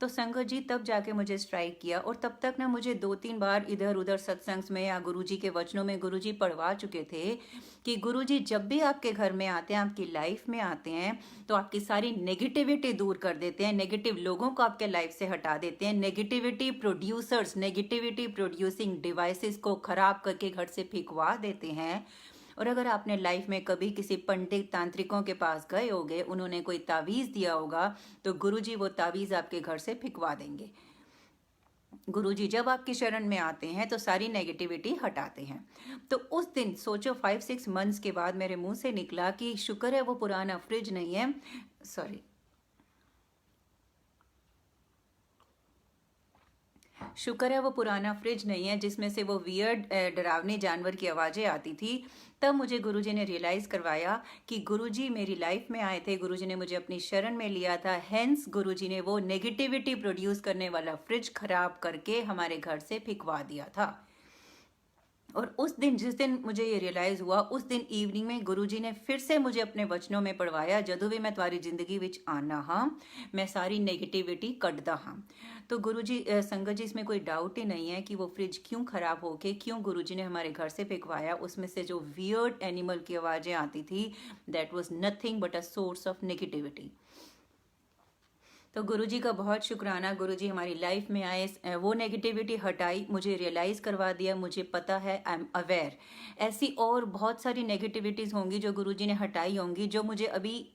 तो संगत जी तब जाके मुझे स्ट्राइक किया, और तब तक ना मुझे 2-3 बार इधर उधर सत्संग में या गुरुजी के वचनों में गुरुजी पढ़वा चुके थे कि गुरुजी जब भी आपके घर में आते हैं, आपकी लाइफ में आते हैं, तो आपकी सारी नेगेटिविटी दूर कर देते हैं, नेगेटिव लोगों को आपके लाइफ से हटा देते हैं, negativity producers, negativity producing devices को खराब करके घर से फेंकवा देते हैं। और अगर आपने लाइफ में कभी किसी पंडित तांत्रिकों के पास गए होगे, उन्होंने कोई तावीज़ दिया होगा, तो गुरुजी वो तावीज़ आपके घर से फेंकवा देंगे। गुरुजी जब आपकी शरण में आते हैं तो सारी नेगेटिविटी हटाते हैं। तो उस दिन सोचो 5-6 मंथ्स के बाद मेरे मुंह से निकला कि शुक्र है वो पुराना फ्रिज नहीं है, सॉरी, शुक्र है वो पुराना फ्रिज नहीं है जिसमें से वो वियर्ड डरावनी जानवर की आवाज़ें आती थी। तब मुझे गुरुजी ने रियलाइज़ करवाया कि गुरुजी मेरी लाइफ में आए थे, गुरुजी ने मुझे अपनी शरण में लिया था, हेंस गुरुजी ने वो नेगेटिविटी प्रोड्यूस करने वाला फ्रिज खराब करके हमारे घर से फेंकवा दिया था। और उस दिन, जिस दिन मुझे ये रियलाइज़ हुआ, उस दिन इवनिंग में गुरुजी ने फिर से मुझे अपने वचनों में पढ़वाया, जदों भी मैं तुम्हारी जिंदगी विच आना हाँ, मैं सारी नेगेटिविटी कटदा हाँ। तो गुरुजी संगत जी, इसमें कोई डाउट ही नहीं है कि वो फ्रिज क्यों खराब होके, क्यों गुरुजी ने हमारे घर से फेंकवाया। उसमें से जो वियर्ड एनिमल की आवाज़ें आती थी, that was nothing but a source of negativity. तो गुरुजी का बहुत शुक्राना, गुरुजी हमारी लाइफ में आए, वो नेगेटिविटी हटाई, मुझे रियलाइज़ करवा दिया, मुझे पता है, आई एम अवेयर। ऐसी और बहुत सारी नेगेटिविटीज़ होंगी जो गुरुजी ने हटाई होंगी, जो मुझे अभी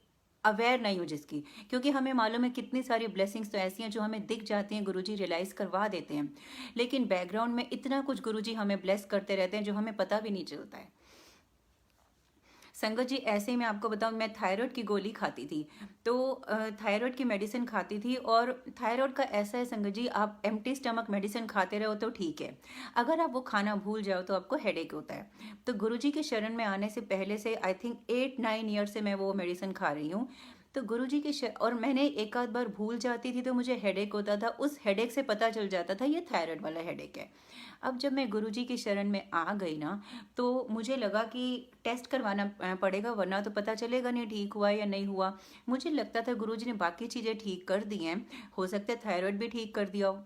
अवेयर नहीं हूँ जिसकी, क्योंकि हमें मालूम है कितनी सारी ब्लेसिंग्स तो ऐसी हैं जो हमें दिख जाती हैं, गुरुजी रियलाइज़ करवा देते हैं, लेकिन बैकग्राउंड में इतना कुछ गुरुजी हमें ब्लेस करते रहते हैं जो हमें पता भी नहीं चलता है। संगत जी, ऐसे ही मैं आपको बताऊं, मैं थायराइड की गोली खाती थी, तो थायराइड की मेडिसिन खाती थी, और थायराइड का ऐसा है संगत जी, आप एम्प्टी स्टमक मेडिसिन खाते रहो तो ठीक है, अगर आप वो खाना भूल जाओ तो आपको हेडेक होता है। तो गुरुजी के शरण में आने से पहले से आई थिंक 8-9 ईयर से मैं वो मेडिसिन खा रही हूँ। तो गुरुजी के और मैंने एक आध बार भूल जाती थी तो मुझे हेडेक होता था, उस हेडेक से पता चल जाता था ये थायराइड वाला हेडेक है। अब जब मैं गुरुजी की शरण में आ गई ना, तो मुझे लगा कि टेस्ट करवाना पड़ेगा, वरना तो पता चलेगा नहीं ठीक हुआ या नहीं हुआ। मुझे लगता था गुरुजी ने बाकी चीज़ें ठीक कर दी हैं, हो सकता है थायराइड भी ठीक कर दिया हो,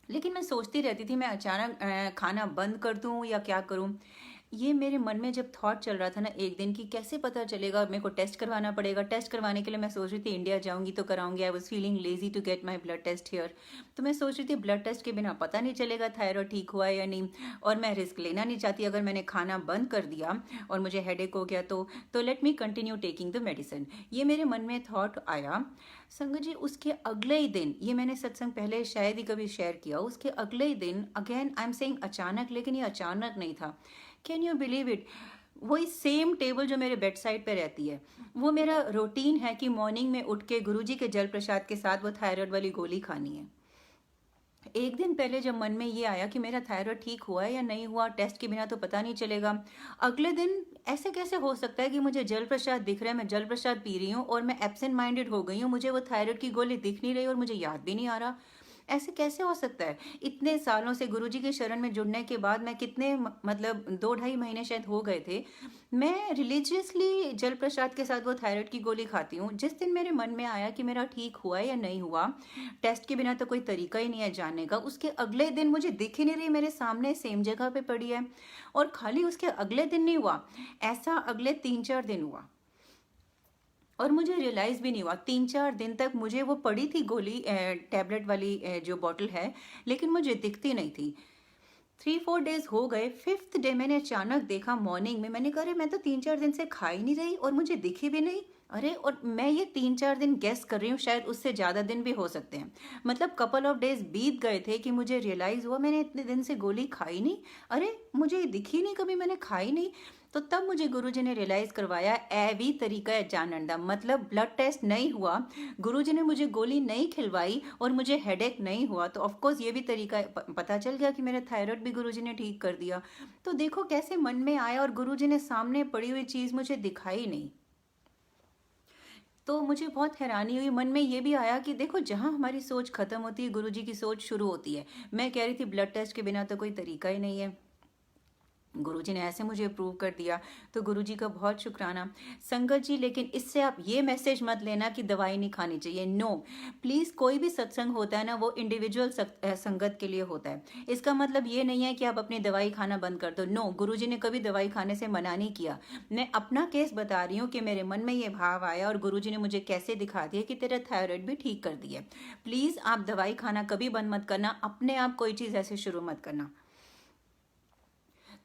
लेकिन मैं सोचती रहती थी मैं अचानक खाना बंद कर दूं या क्या करूं। ये मेरे मन में जब थॉट चल रहा था ना एक दिन की, कैसे पता चलेगा, मेरे को टेस्ट करवाना पड़ेगा, टेस्ट करवाने के लिए मैं सोच रही थी इंडिया जाऊंगी तो कराऊंगी, I was feeling lazy to get my blood test here. तो मैं सोच रही थी ब्लड टेस्ट के बिना पता नहीं चलेगा थायराइड ठीक हुआ है या नहीं, और मैं रिस्क लेना नहीं चाहती, अगर मैंने खाना बंद कर दिया और मुझे हेडेक हो गया तो let me continue taking the medicine, ये मेरे मन में थॉट आया। संगत जी, उसके अगले ही दिन, ये मैंने सत्संग पहले शायद ही कभी शेयर किया, उसके अगले ही दिन अगेन आई एम सेइंग अचानक, लेकिन ये अचानक नहीं था, कैन यू बिलीव इट, वही सेम टेबल जो मेरे बेड साइड पे रहती है, वो मेरा रूटीन है कि मॉर्निंग में उठ के गुरुजी के जल प्रसाद के साथ वो थायराइड वाली गोली खानी है। एक दिन पहले जब मन में ये आया कि मेरा थायराइड ठीक हुआ है या नहीं हुआ, टेस्ट के बिना तो पता नहीं चलेगा, अगले दिन ऐसे कैसे हो सकता है कि मुझे जल प्रसाद दिख रहा है, मैं जल प्रसाद पी रही हूँ और मैं एब्सेंट माइंडेड हो गई हूँ, मुझे वो थायराइड की गोली दिख नहीं रही और मुझे याद भी नहीं आ रहा। ऐसे कैसे हो सकता है? इतने सालों से गुरुजी के शरण में जुड़ने के बाद मैं कितने मतलब 2-2.5 महीने शायद हो गए थे, मैं रिलीजियसली जल प्रसाद के साथ वो थायराइड की गोली खाती हूँ। जिस दिन मेरे मन में आया कि मेरा ठीक हुआ या नहीं हुआ, टेस्ट के बिना तो कोई तरीका ही नहीं है जानने का, उसके अगले दिन मुझे दिख ही नहीं रही, मेरे सामने सेम जगह पे पड़ी है। और खाली उसके अगले दिन नहीं हुआ, ऐसा अगले 3-4 दिन हुआ, और मुझे रियलाइज़ भी नहीं हुआ। 3-4 दिन तक मुझे वो पड़ी थी गोली, टैबलेट वाली जो बॉटल है, लेकिन मुझे दिखती नहीं थी। 3-4 डेज हो गए, 5th डे मैंने अचानक देखा मॉर्निंग में, मैंने कहा अरे मैं तो 3-4 दिन से खा ही नहीं रही और मुझे दिखी भी नहीं। अरे, और मैं ये 3-4 दिन गेस कर रही हूँ, शायद उससे ज़्यादा दिन भी हो सकते हैं। मतलब कपल ऑफ डेज बीत गए थे कि मुझे रियलाइज़ हुआ मैंने इतने दिन से गोली खाई नहीं। अरे, मुझे ये दिखी नहीं, कभी मैंने खाई नहीं। तो तब मुझे गुरुजी ने रियलाइज़ करवाया, ए भी तरीका है जानने का, मतलब ब्लड टेस्ट नहीं हुआ, गुरुजी ने मुझे गोली नहीं खिलवाई और मुझे हेडेक नहीं हुआ, तो ऑफ कोर्स ये भी तरीका पता चल गया कि मेरा थायराइड भी गुरुजी ने ठीक कर दिया। तो देखो कैसे मन में आया, और गुरुजी ने सामने पड़ी हुई चीज़ मुझे दिखाई नहीं। तो मुझे बहुत हैरानी हुई, मन में ये भी आया कि देखो जहाँ हमारी सोच खत्म होती है, गुरुजी की सोच शुरू होती है। मैं कह रही थी ब्लड टेस्ट के बिना तो कोई तरीका ही नहीं है, गुरुजी ने ऐसे मुझे अप्रूव कर दिया, तो गुरुजी का बहुत शुक्राना। संगत जी, लेकिन इससे आप ये मैसेज मत लेना कि दवाई नहीं खानी चाहिए, नो प्लीज़। कोई भी सत्संग होता है ना, वो इंडिविजुअल संगत के लिए होता है। इसका मतलब ये नहीं है कि आप अपनी दवाई खाना बंद कर दो, नो, गुरुजी ने कभी दवाई खाने से मना नहीं किया। मैं अपना केस बता रही हूँ कि मेरे मन में ये भाव आया और गुरुजी ने मुझे कैसे दिखा दिया कि तेरा थायराइड भी ठीक कर दिया। प्लीज़ आप दवाई खाना कभी बंद मत करना, अपने आप कोई चीज़ ऐसे शुरू मत करना।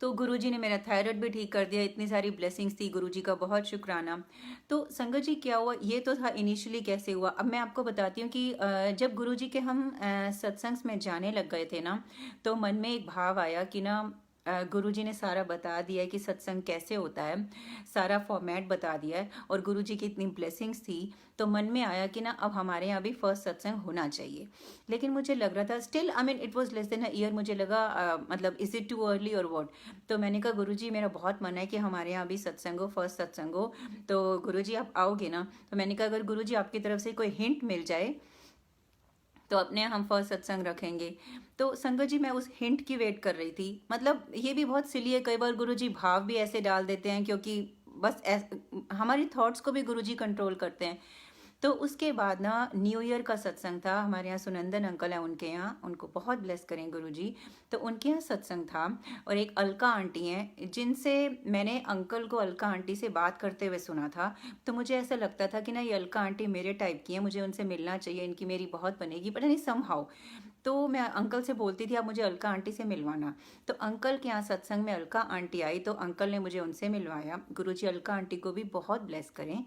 तो गुरुजी ने मेरा थायराइड भी ठीक कर दिया, इतनी सारी ब्लेसिंग्स थी, गुरुजी का बहुत शुक्राना। तो संगत जी क्या हुआ, ये तो था इनिशियली कैसे हुआ। अब मैं आपको बताती हूँ कि जब गुरुजी के हम सत्संग में जाने लग गए थे ना, तो मन में एक भाव आया कि ना गुरुजी ने सारा बता दिया है कि सत्संग कैसे होता है, सारा फॉर्मेट बता दिया है, और गुरुजी की इतनी ब्लेसिंग्स थी, तो मन में आया कि ना अब हमारे यहाँ भी फर्स्ट सत्संग होना चाहिए। लेकिन मुझे लग रहा था still, I mean it was less than a year, मुझे लगा मतलब इज इट टू अर्ली और व्हाट। तो मैंने कहा गुरुजी मेरा बहुत मन है कि हमारे यहाँ भी सत्संग हो, फर्स्ट सत्संग हो, तो गुरुजी आप आओगे ना। तो मैंने कहा अगर गुरुजी आपकी तरफ से कोई हिंट मिल जाए तो अपने हम फर्स्ट सत्संग रखेंगे। तो संगत जी मैं उस हिंट की वेट कर रही थी। मतलब ये भी बहुत सिली है, कई बार गुरुजी भाव भी ऐसे डाल देते हैं, क्योंकि बस हमारी थॉट्स को भी गुरुजी कंट्रोल करते हैं। तो उसके बाद ना न्यू ईयर का सत्संग था हमारे यहाँ, सुनंदन अंकल हैं उनके यहाँ, उनको बहुत ब्लेस करें गुरुजी। तो उनके यहाँ सत्संग था, और एक अलका आंटी हैं जिनसे मैंने अंकल को अलका आंटी से बात करते हुए सुना था। तो मुझे ऐसा लगता था कि ना ये अलका आंटी मेरे टाइप की है, मुझे उनसे मिलना चाहिए, इनकी मेरी बहुत बनेगी, पता नहीं समहाउ। तो मैं अंकल से बोलती थी आप मुझे अलका आंटी से मिलवाना। तो अंकल के यहाँ सत्संग में अलका आंटी आई, तो अंकल ने मुझे उनसे मिलवाया। गुरुजी अलका आंटी को भी बहुत ब्लेस करें।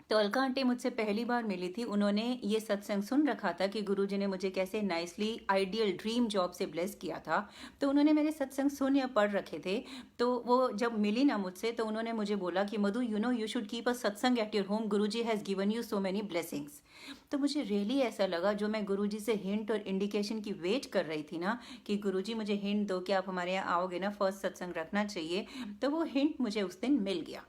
तो अलका आंटी मुझसे पहली बार मिली थी, उन्होंने ये सत्संग सुन रखा था कि गुरुजी ने मुझे कैसे नाइसली आइडियल ड्रीम जॉब से ब्लेस किया था। तो उन्होंने मेरे सत्संग सुन या पढ़ रखे थे। तो वो जब मिली ना मुझसे, तो उन्होंने मुझे बोला कि Madhu you know you should keep a satsang at your home, Guruji has given you so many blessings. तो मुझे रियली ऐसा लगा, जो मैं गुरुजी से हिंट और इंडिकेशन की वेट कर रही थी ना, कि गुरुजी मुझे हिंट दो कि आप हमारे यहाँ आओगे ना, फर्स्ट सत्संग रखना चाहिए, तो वो हिंट मुझे उस दिन मिल गया।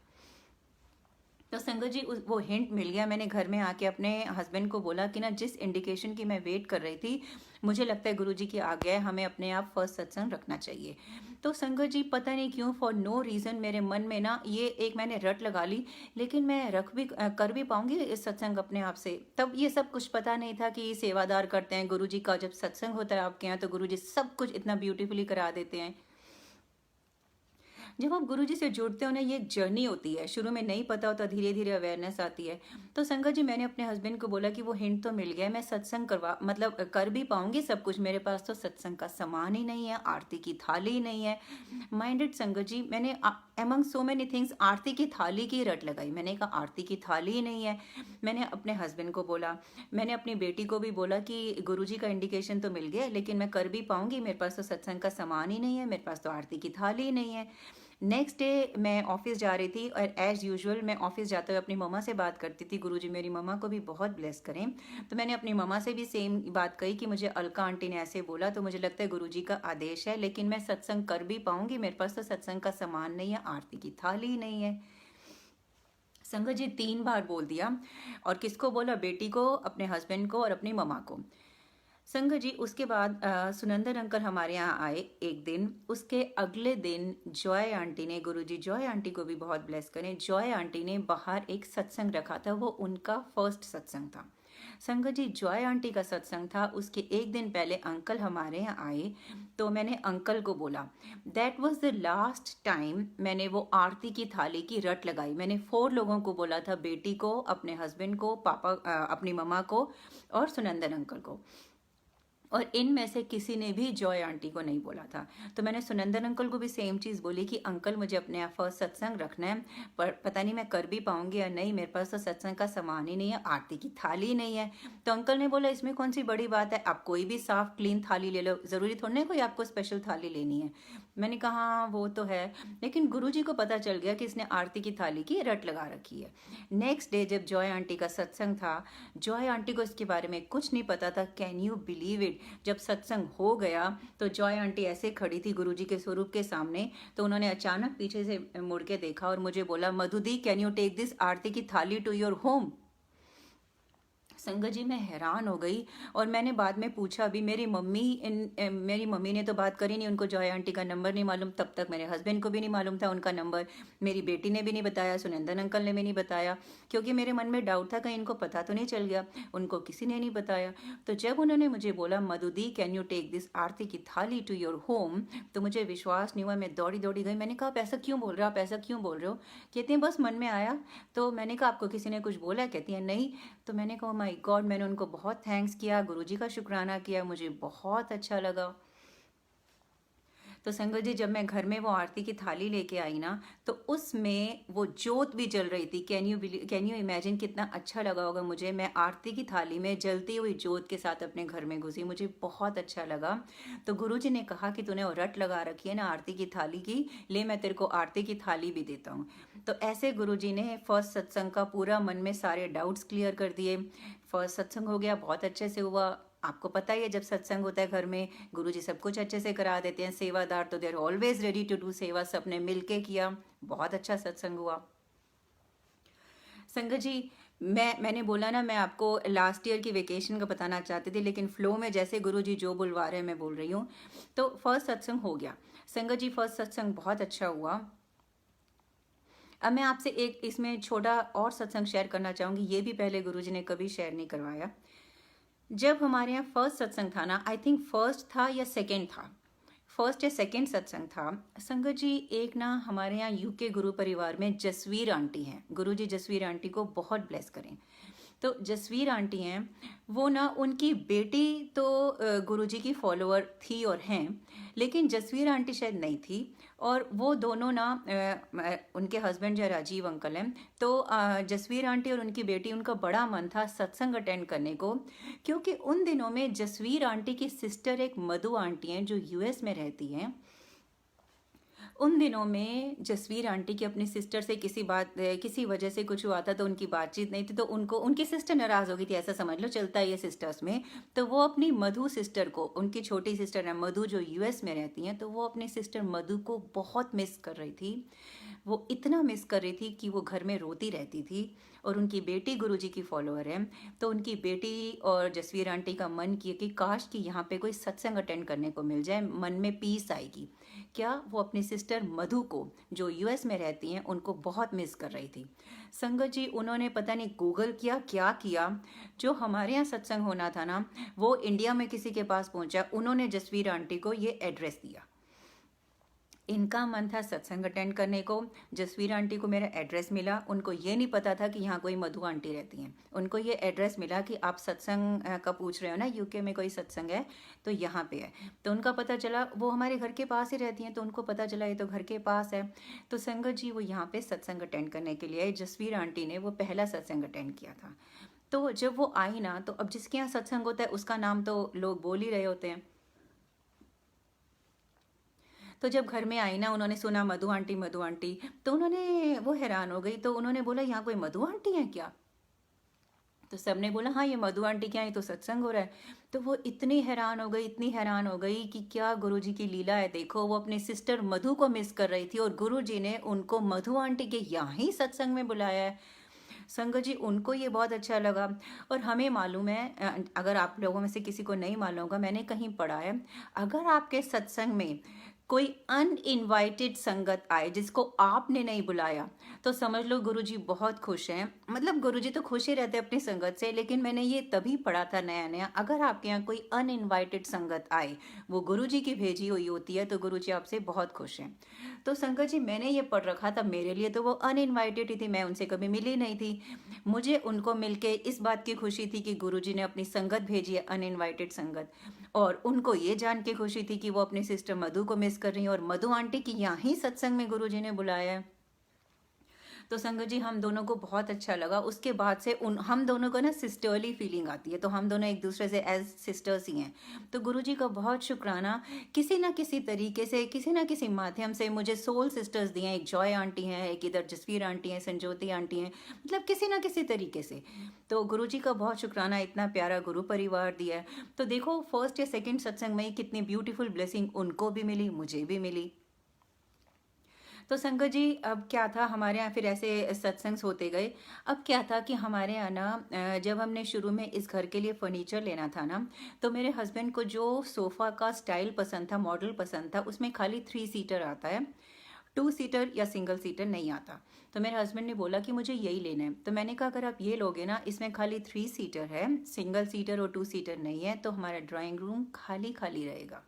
तो संगत जी वो हिंट मिल गया। मैंने घर में आके अपने हस्बैंड को बोला कि ना जिस इंडिकेशन की मैं वेट कर रही थी, मुझे लगता है गुरुजी की आ गया है, हमें अपने आप फर्स्ट सत्संग रखना चाहिए। तो संगत जी पता नहीं क्यों, फॉर नो रीज़न मेरे मन में ना ये एक मैंने रट लगा ली, लेकिन मैं रख भी कर भी पाऊंगी इस सत्संग अपने आप से। तब ये सब कुछ पता नहीं था कि सेवादार करते हैं गुरुजी का, जब सत्संग होता है आपके यहाँ तो गुरुजी सब कुछ इतना ब्यूटीफुली करा देते हैं। जब आप गुरुजी से जुड़ते हो ना, ये एक जर्नी होती है, शुरू में नहीं पता होता, धीरे धीरे अवेयरनेस आती है। तो संगत जी मैंने अपने हस्बैंड को बोला कि वो हिंट तो मिल गया है, मैं सत्संग करवा मतलब कर भी पाऊंगी सब कुछ, मेरे पास तो सत्संग का सामान ही नहीं है, आरती की थाली ही नहीं है। माइंडेड संगत जी, मैंने एमंग सो मेनी थिंग्स आरती की थाली की रट लगाई। मैंने कहा आरती की थाली ही नहीं है। मैंने अपने हस्बैंड को बोला, मैंने अपनी बेटी को भी बोला कि गुरुजी का इंडिकेशन तो मिल गया, लेकिन मैं कर भी पाऊंगी, मेरे पास तो सत्संग का सामान ही नहीं है, मेरे पास तो आरती की थाली ही नहीं है। नेक्स्ट डे मैं ऑफिस जा रही थी, और एज़ यूजुअल मैं ऑफिस जाते हुए अपनी मम्मा से बात करती थी, गुरुजी मेरी मम्मा को भी बहुत ब्लेस करें। तो मैंने अपनी मम्मा से भी सेम बात कही कि मुझे अलका आंटी ने ऐसे बोला, तो मुझे लगता है गुरुजी का आदेश है, लेकिन मैं सत्संग कर भी पाऊंगी, मेरे पास तो सत्संग का सामान नहीं है, आरती की थाली नहीं है। संगत जी 3 बार बोल दिया, और किसको बोला, बेटी को, अपने हस्बैंड को और अपनी मम्मा को। संगत जी उसके बाद सुनंदन अंकल हमारे यहाँ आए एक दिन, उसके अगले दिन जॉय आंटी ने, गुरुजी जॉय आंटी को भी बहुत ब्लेस करें, जॉय आंटी ने बाहर एक सत्संग रखा था, वो उनका फर्स्ट सत्संग था। संगत जी जॉय आंटी का सत्संग था, उसके एक दिन पहले अंकल हमारे यहाँ आए। तो मैंने अंकल को बोला, that was the last time मैंने वो आरती की थाली की रट लगाई। मैंने 4 लोगों को बोला था, बेटी को, अपने हस्बैंड को, पापा अपनी मम्मा को और सुनंदन अंकल को। और इनमें से किसी ने भी जॉय आंटी को नहीं बोला था। तो मैंने सुनंदन अंकल को भी सेम चीज़ बोली कि अंकल मुझे अपने यहाँ फर्स्ट सत्संग रखना है, पर पता नहीं मैं कर भी पाऊंगी या नहीं, मेरे पास तो सत्संग का सामान ही नहीं है, आरती की थाली नहीं है। तो अंकल ने बोला इसमें कौन सी बड़ी बात है, आप कोई भी साफ क्लीन थाली ले लो, ज़रूरी थोड़ी ना कोई आपको स्पेशल थाली लेनी है। मैंने कहा हाँ वो तो है, लेकिन गुरुजी को पता चल गया कि इसने आरती की थाली की रट लगा रखी है। नेक्स्ट डे जब जॉय आंटी का सत्संग था, जॉय आंटी को इसके बारे में कुछ नहीं पता था। कैन यू बिलीव इट, जब सत्संग हो गया तो जॉय आंटी ऐसे खड़ी थी गुरुजी के स्वरूप के सामने, तो उन्होंने अचानक पीछे से मुड़ के देखा और मुझे बोला, मधुदी कैन यू टेक दिस आरती की थाली टू योर होम। संगत जी मैं हैरान हो गई और मैंने बाद में पूछा भी, मेरी मम्मी ने तो बात करी नहीं, उनको जॉय आंटी का नंबर नहीं मालूम, तब तक मेरे हस्बैंड को भी नहीं मालूम था उनका नंबर, मेरी बेटी ने भी नहीं बताया, सुनंदन अंकल ने भी नहीं बताया, क्योंकि मेरे मन में डाउट था कहीं इनको पता तो नहीं चल गया, उनको किसी ने नहीं बताया। तो जब उन्होंने मुझे बोला मधुदी कैन यू टेक दिस आरती की थाली टू योर होम, तो मुझे विश्वास नहीं हुआ, मैं दौड़ी दौड़ी गई। मैंने कहा आप ऐसा क्यों बोल रहे हो, आप ऐसा क्यों बोल रहे हो? कहते हैं बस मन में आया। तो मैंने कहा आपको किसी ने कुछ बोला? कहती है नहीं। तो मैंने कहा माय गॉड, मैंने उनको बहुत थैंक्स किया, गुरुजी का शुक्राना किया, मुझे बहुत अच्छा लगा। तो संगत जी जब मैं घर में वो आरती की थाली लेके आई ना, तो उसमें वो जोत भी जल रही थी। कैन यू इमेजिन कितना अच्छा लगा होगा मुझे। मैं आरती की थाली में जलती हुई जोत के साथ अपने घर में घुसी, मुझे बहुत अच्छा लगा। तो गुरुजी ने कहा कि तूने वो रट लगा रखी है ना आरती की थाली की, ले मैं तेरे को आरती की थाली भी देता हूँ। तो ऐसे गुरुजी ने फर्स्ट सत्संग का पूरा मन में सारे डाउट्स क्लियर कर दिए। फर्स्ट सत्संग हो गया, बहुत अच्छे से हुआ। आपको पता ही है जब सत्संग होता है घर में गुरुजी सब कुछ अच्छे से करा देते हैं, सेवादार तो they are always ready to do seva, सबने मिलके किया, बहुत अच्छा सत्संग हुआ। संगत जी मैंने बोला ना, मैं आपको लास्ट ईयर की वेकेशन का बताना चाहती थी, लेकिन फ्लो में जैसे गुरुजी जो बुलवा रहे हैं मैं बोल रही हूँ। तो फर्स्ट सत्संग हो गया संगत जी, फर्स्ट सत्संग बहुत अच्छा हुआ। अब मैं आपसे एक इसमें छोटा और सत्संग शेयर करना चाहूँगी, ये भी पहले गुरुजी ने कभी शेयर नहीं करवाया। जब हमारे यहाँ फर्स्ट सत्संग था ना, आई थिंक फर्स्ट था या सेकंड था, फर्स्ट या सेकंड सत्संग था संगत जी, एक ना हमारे यहाँ यूके गुरु परिवार में जसवीर आंटी हैं, गुरुजी जसवीर आंटी को बहुत ब्लेस करें। तो जसवीर आंटी हैं, वो ना उनकी बेटी तो गुरुजी की फॉलोअर थी और हैं, लेकिन जसवीर आंटी शायद नहीं थी। और वो दोनों ना उनके हस्बैंड जो राजीव अंकल हैं, तो जसवीर आंटी और उनकी बेटी, उनका बड़ा मन था सत्संग अटेंड करने को, क्योंकि उन दिनों में जसवीर आंटी की सिस्टर एक मधु आंटी हैं जो यूएस में रहती हैं। उन दिनों में जसवीर आंटी की अपनी सिस्टर से किसी वजह से कुछ हुआ था, तो उनकी बातचीत नहीं थी, तो उनको उनकी सिस्टर नाराज हो गई थी, ऐसा समझ लो, चलता है ये सिस्टर्स में। तो वो अपनी मधु सिस्टर को, उनकी छोटी सिस्टर है मधु जो यूएस में रहती हैं, तो वो अपनी सिस्टर मधु को बहुत मिस कर रही थी। वो इतना मिस कर रही थी कि वो घर में रोती रहती थी। और उनकी बेटी गुरुजी की फॉलोअर है, तो उनकी बेटी और जसवीर आंटी का मन किया कि काश कि यहाँ पे कोई सत्संग अटेंड करने को मिल जाए, मन में पीस आएगी। क्या वो अपनी सिस्टर मधु को जो यूएस में रहती हैं उनको बहुत मिस कर रही थी। संगत जी उन्होंने पता नहीं गूगल किया क्या किया, जो हमारे यहाँ सत्संग होना था ना वो इंडिया में किसी के पास पहुंचा, उन्होंने जसवीर आंटी को ये एड्रेस दिया। इनका मन था सत्संग अटेंड करने को, जसवीर आंटी को मेरा एड्रेस मिला, उनको ये नहीं पता था कि यहाँ कोई मधु आंटी रहती हैं, उनको ये एड्रेस मिला कि आप सत्संग का पूछ रहे हो ना, यूके में कोई सत्संग है तो यहाँ पे है। तो उनका पता चला, वो हमारे घर के पास ही रहती हैं, तो उनको पता चला ये तो घर के पास है। तो संगत जी वो यहाँ पे सत्संग अटेंड करने के लिए आई। जसवीर आंटी ने वो पहला सत्संग अटेंड किया था। तो जब वो आई ना, तो अब जिसके यहाँ सत्संग होता है उसका नाम तो लोग बोल ही रहे होते हैं। तो जब घर में आई ना, उन्होंने सुना मधु आंटी, तो उन्होंने वो हैरान हो गई। तो उन्होंने बोला यहाँ कोई मधु आंटी है क्या? तो सबने बोला हाँ ये मधु आंटी क्या है, तो सत्संग हो रहा है। तो वो इतनी हैरान हो गई कि क्या गुरुजी की लीला है। देखो वो अपनी सिस्टर मधु को मिस कर रही थी और गुरुजी ने उनको मधु आंटी के यहाँ ही सत्संग में बुलाया है। संगत जी उनको ये बहुत अच्छा लगा। और हमें मालूम है, अगर आप लोगों में से किसी को नहीं मालूम होगा, मैंने कहीं पढ़ा है, अगर आपके सत्संग में कोई अनइनवाइटेड संगत आए जिसको आपने नहीं बुलाया, तो समझ लो गुरुजी बहुत खुश हैं। मतलब गुरुजी तो खुश ही रहते हैं अपनी संगत से, लेकिन मैंने ये तभी पढ़ा था नया नया, अगर आपके यहाँ कोई अनइनवाइटेड संगत आए, वो गुरुजी की भेजी हुई होती है, तो गुरुजी आपसे बहुत खुश हैं। तो संगत जी, मैंने ये पढ़ रखा था, मेरे लिए तो वो अनइनवाइटेड ही थी, मैं उनसे कभी मिली नहीं थी। मुझे उनको मिलके इस बात की खुशी थी कि गुरुजी ने अपनी संगत भेजी है, अनइनवाइटेड संगत। और उनको ये जान के खुशी थी कि वो अपनी सिस्टर मधु को मिस कर रही हैं, और मधु आंटी की यहाँ ही सत्संग में गुरुजी ने बुलाया है। तो संगत जी, हम दोनों को बहुत अच्छा लगा। उसके बाद से हम दोनों को ना सिस्टरली फीलिंग आती है, तो हम दोनों एक दूसरे से एज सिस्टर्स ही हैं। तो गुरुजी का बहुत शुक्राना, किसी ना किसी तरीके से, किसी ना किसी माध्यम से मुझे सोल सिस्टर्स दिए हैं। एक जॉय आंटी हैं, एक इधर जसवीर आंटी हैं, संजोती आंटी हैं, मतलब किसी ना किसी तरीके से। तो गुरुजी का बहुत शुक्राना, इतना प्यारा गुरु परिवार दिया है। तो देखो, फर्स्ट या सेकेंड सत्संग में ही कितनी ब्यूटीफुल ब्लेसिंग उनको भी मिली, मुझे भी मिली। तो संगत जी, अब क्या था, हमारे यहाँ फिर ऐसे सत्संग होते गए। अब क्या था कि हमारे यहाँ ना जब हमने शुरू में इस घर के लिए फर्नीचर लेना था ना, तो मेरे हस्बैंड को जो सोफ़ा का स्टाइल पसंद था, मॉडल पसंद था, उसमें खाली 3 सीटर आता है, 2 सीटर या सिंगल सीटर नहीं आता। तो मेरे हस्बैंड ने बोला कि मुझे यही लेना है। तो मैंने कहा, अगर आप ये लोगे ना, इसमें खाली 3 सीटर है, सिंगल सीटर और 2 सीटर नहीं है, तो हमारा ड्राइंग रूम खाली खाली रहेगा।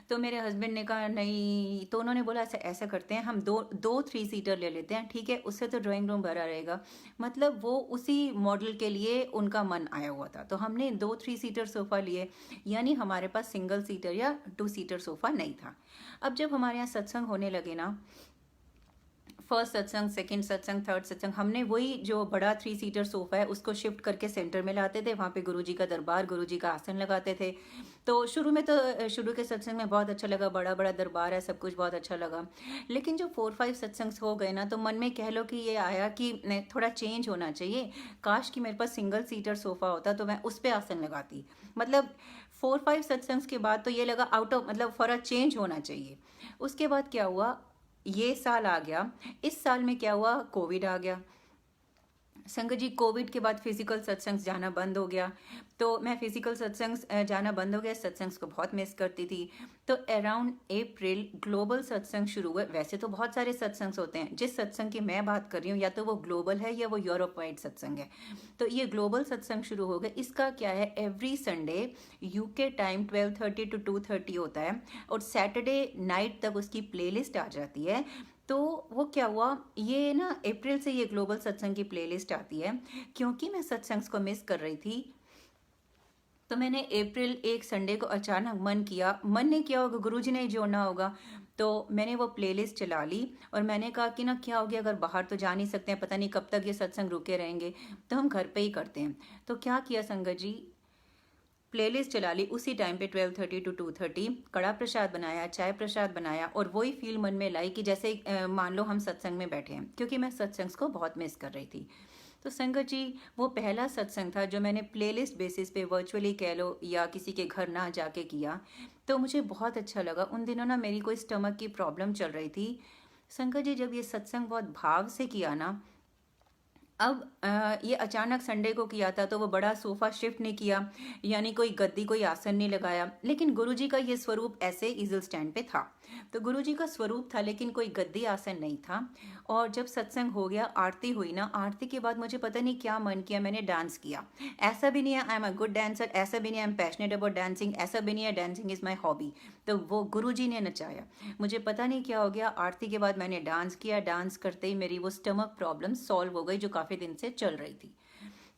तो मेरे हस्बैंड ने कहा नहीं, तो उन्होंने बोला ऐसा ऐसा करते हैं, हम दो 3 सीटर ले लेते हैं, ठीक है, उससे तो ड्राइंग रूम भरा रहेगा। मतलब वो उसी मॉडल के लिए उनका मन आया हुआ था, तो हमने 2 3 सीटर सोफ़ा लिए, यानी हमारे पास सिंगल सीटर या 2 सीटर सोफ़ा नहीं था। अब जब हमारे यहाँ सत्संग होने लगे ना, फर्स्ट सत्संग, सेकंड सत्संग, थर्ड सत्संग, हमने वही जो बड़ा 3 सीटर सोफ़ा है उसको शिफ्ट करके सेंटर में लाते थे, वहाँ पे गुरुजी का दरबार, गुरुजी का आसन लगाते थे। तो शुरू में तो शुरू के सत्संग में बहुत अच्छा लगा, बड़ा बड़ा दरबार है, सब कुछ बहुत अच्छा लगा। लेकिन जो 4-5 सत्संग हो गए ना, तो मन में कह लो कि ये आया कि थोड़ा चेंज होना चाहिए। काश कि मेरे पास सिंगल सीटर सोफ़ा होता तो मैं उस पर आसन लगाती। मतलब 4-5 सत्संग के बाद तो ये लगा आउट ऑफ, मतलब फॉर अ चेंज होना चाहिए। उसके बाद क्या हुआ, ये साल आ गया। इस साल में क्या हुआ, कोविड आ गया। संगत जी, कोविड के बाद फिजिकल सत्संग जाना बंद हो गया, तो मैं फिजिकल सत्संग जाना बंद हो गया, सत्संग को बहुत मिस करती थी। तो अराउंड अप्रैल ग्लोबल सत्संग शुरू हुए। वैसे तो बहुत सारे सत्संग होते हैं, जिस सत्संग की मैं बात कर रही हूँ या तो वो ग्लोबल है या वो यूरोप वाइड सत्संग है। तो ये ग्लोबल सत्संग शुरू हो गए। इसका क्या है, every Sunday UK time 12:30 to 2:30 होता है, और सैटरडे नाइट तक उसकी प्लेलिस्ट आ जाती है। तो वो क्या हुआ, ये ना अप्रैल से ये ग्लोबल सत्संग की प्लेलिस्ट आती है। क्योंकि मैं सत्संग को मिस कर रही थी, तो मैंने अप्रैल एक संडे को अचानक मन ने किया होगा, गुरुजी ने ही जोड़ना होगा, तो मैंने वो प्लेलिस्ट चला ली। और मैंने कहा कि ना, क्या हो गया, अगर बाहर तो जा नहीं सकते हैं, पता नहीं कब तक ये सत्संग रुके रहेंगे, तो हम घर पे ही करते हैं। तो क्या किया संगत जी, प्लेलिस्ट चला ली। उसी टाइम पे 12:30 to 2:30 कड़ा प्रसाद बनाया, चाय प्रसाद बनाया, और वही फील मन में लाई कि जैसे मान लो हम सत्संग में बैठे हैं, क्योंकि मैं सत्संग को बहुत मिस कर रही थी। तो संगत जी, वो पहला सत्संग था जो मैंने प्लेलिस्ट बेसिस पे वर्चुअली कह लो या किसी के घर ना जाके किया, तो मुझे बहुत अच्छा लगा। उन दिनों ना मेरी कोई स्टमक की प्रॉब्लम चल रही थी। संगत जी, जब ये सत्संग बहुत भाव से किया ना, अब ये अचानक संडे को किया था, तो वो बड़ा सोफ़ा शिफ्ट नहीं किया, यानी कोई गद्दी, कोई आसन नहीं लगाया, लेकिन गुरुजी का ये स्वरूप ऐसे ईजल स्टैंड पे था। तो गुरुजी का स्वरूप था, लेकिन कोई गद्दी आसन नहीं था। और जब सत्संग हो गया, आरती हुई ना, आरती के बाद मुझे पता नहीं क्या मन किया, मैंने डांस किया। ऐसा भी नहीं है I am a good dancer, ऐसा भी नहीं I am passionate about dancing, ऐसा भी नहीं है डांसिंग इज़ माई हॉबी। तो वो गुरुजी ने नचाया। मुझे पता नहीं क्या हो गया, आरती के बाद मैंने डांस किया। डांस करते ही मेरी वो स्टमक प्रॉब्लम सॉल्व हो गई, जो काफ़ी दिन से चल रही थी।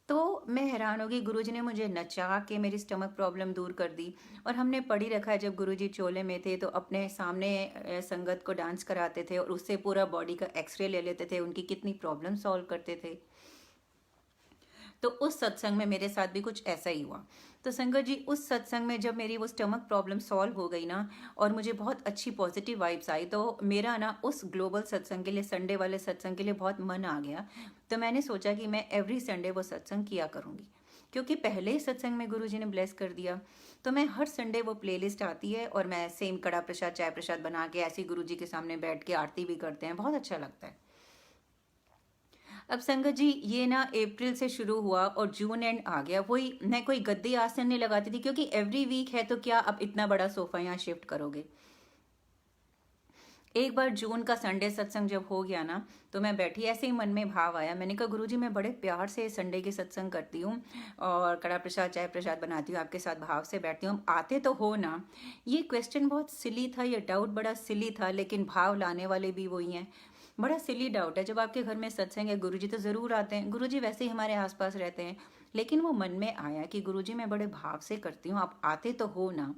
तो मैं हैरान हो गई, गुरुजी ने मुझे नचा के मेरी स्टमक प्रॉब्लम दूर कर दी। और हमने पढ़ी रखा है, जब गुरुजी चोले में थे तो अपने सामने संगत को डांस कराते थे और उससे पूरा बॉडी का एक्सरे ले लेते थे, उनकी कितनी प्रॉब्लम सॉल्व करते थे। तो उस सत्संग में मेरे साथ भी कुछ ऐसा ही हुआ। तो संगत जी, उस सत्संग में जब मेरी वो स्टमक प्रॉब्लम सॉल्व हो गई ना, और मुझे बहुत अच्छी पॉजिटिव वाइब्स आई, तो मेरा ना उस ग्लोबल सत्संग के लिए, संडे वाले सत्संग के लिए बहुत मन आ गया। तो मैंने सोचा कि मैं एवरी संडे वो सत्संग किया करूँगी, क्योंकि पहले ही सत्संग में गुरुजी ने ब्लेस कर दिया। तो मैं हर संडे, वो प्लेलिस्ट आती है और मैं सेम कड़ा प्रसाद, चाय प्रसाद बना के ऐसे ही गुरुजी के सामने बैठ के आरती भी करते हैं, बहुत अच्छा लगता है। अब संगत जी ये ना अप्रैल से शुरू हुआ और जून एंड आ गया। वही मैं कोई गद्दी आसन नहीं लगाती थी क्योंकि एवरी वीक है, तो क्या अब इतना बड़ा सोफा यहाँ शिफ्ट करोगे। एक बार जून का संडे सत्संग जब हो गया ना, तो मैं बैठी, ऐसे ही मन में भाव आया। मैंने कहा गुरुजी मैं बड़े प्यार से संडे के सत्संग करती हूँ और कड़ा प्रसाद चाय प्रसाद बनाती हूँ, आपके साथ भाव से बैठती हूँ, आते तो हो ना। ये क्वेश्चन बहुत सिली था, ये डाउट बड़ा सिली था, लेकिन भाव लाने वाले भी वही हैं। बड़ा सिली डाउट है, जब आपके घर में सत्संग है गुरुजी तो ज़रूर आते हैं, गुरुजी वैसे ही हमारे आसपास रहते हैं, लेकिन वो मन में आया कि गुरुजी मैं बड़े भाव से करती हूँ, आप आते तो हो ना।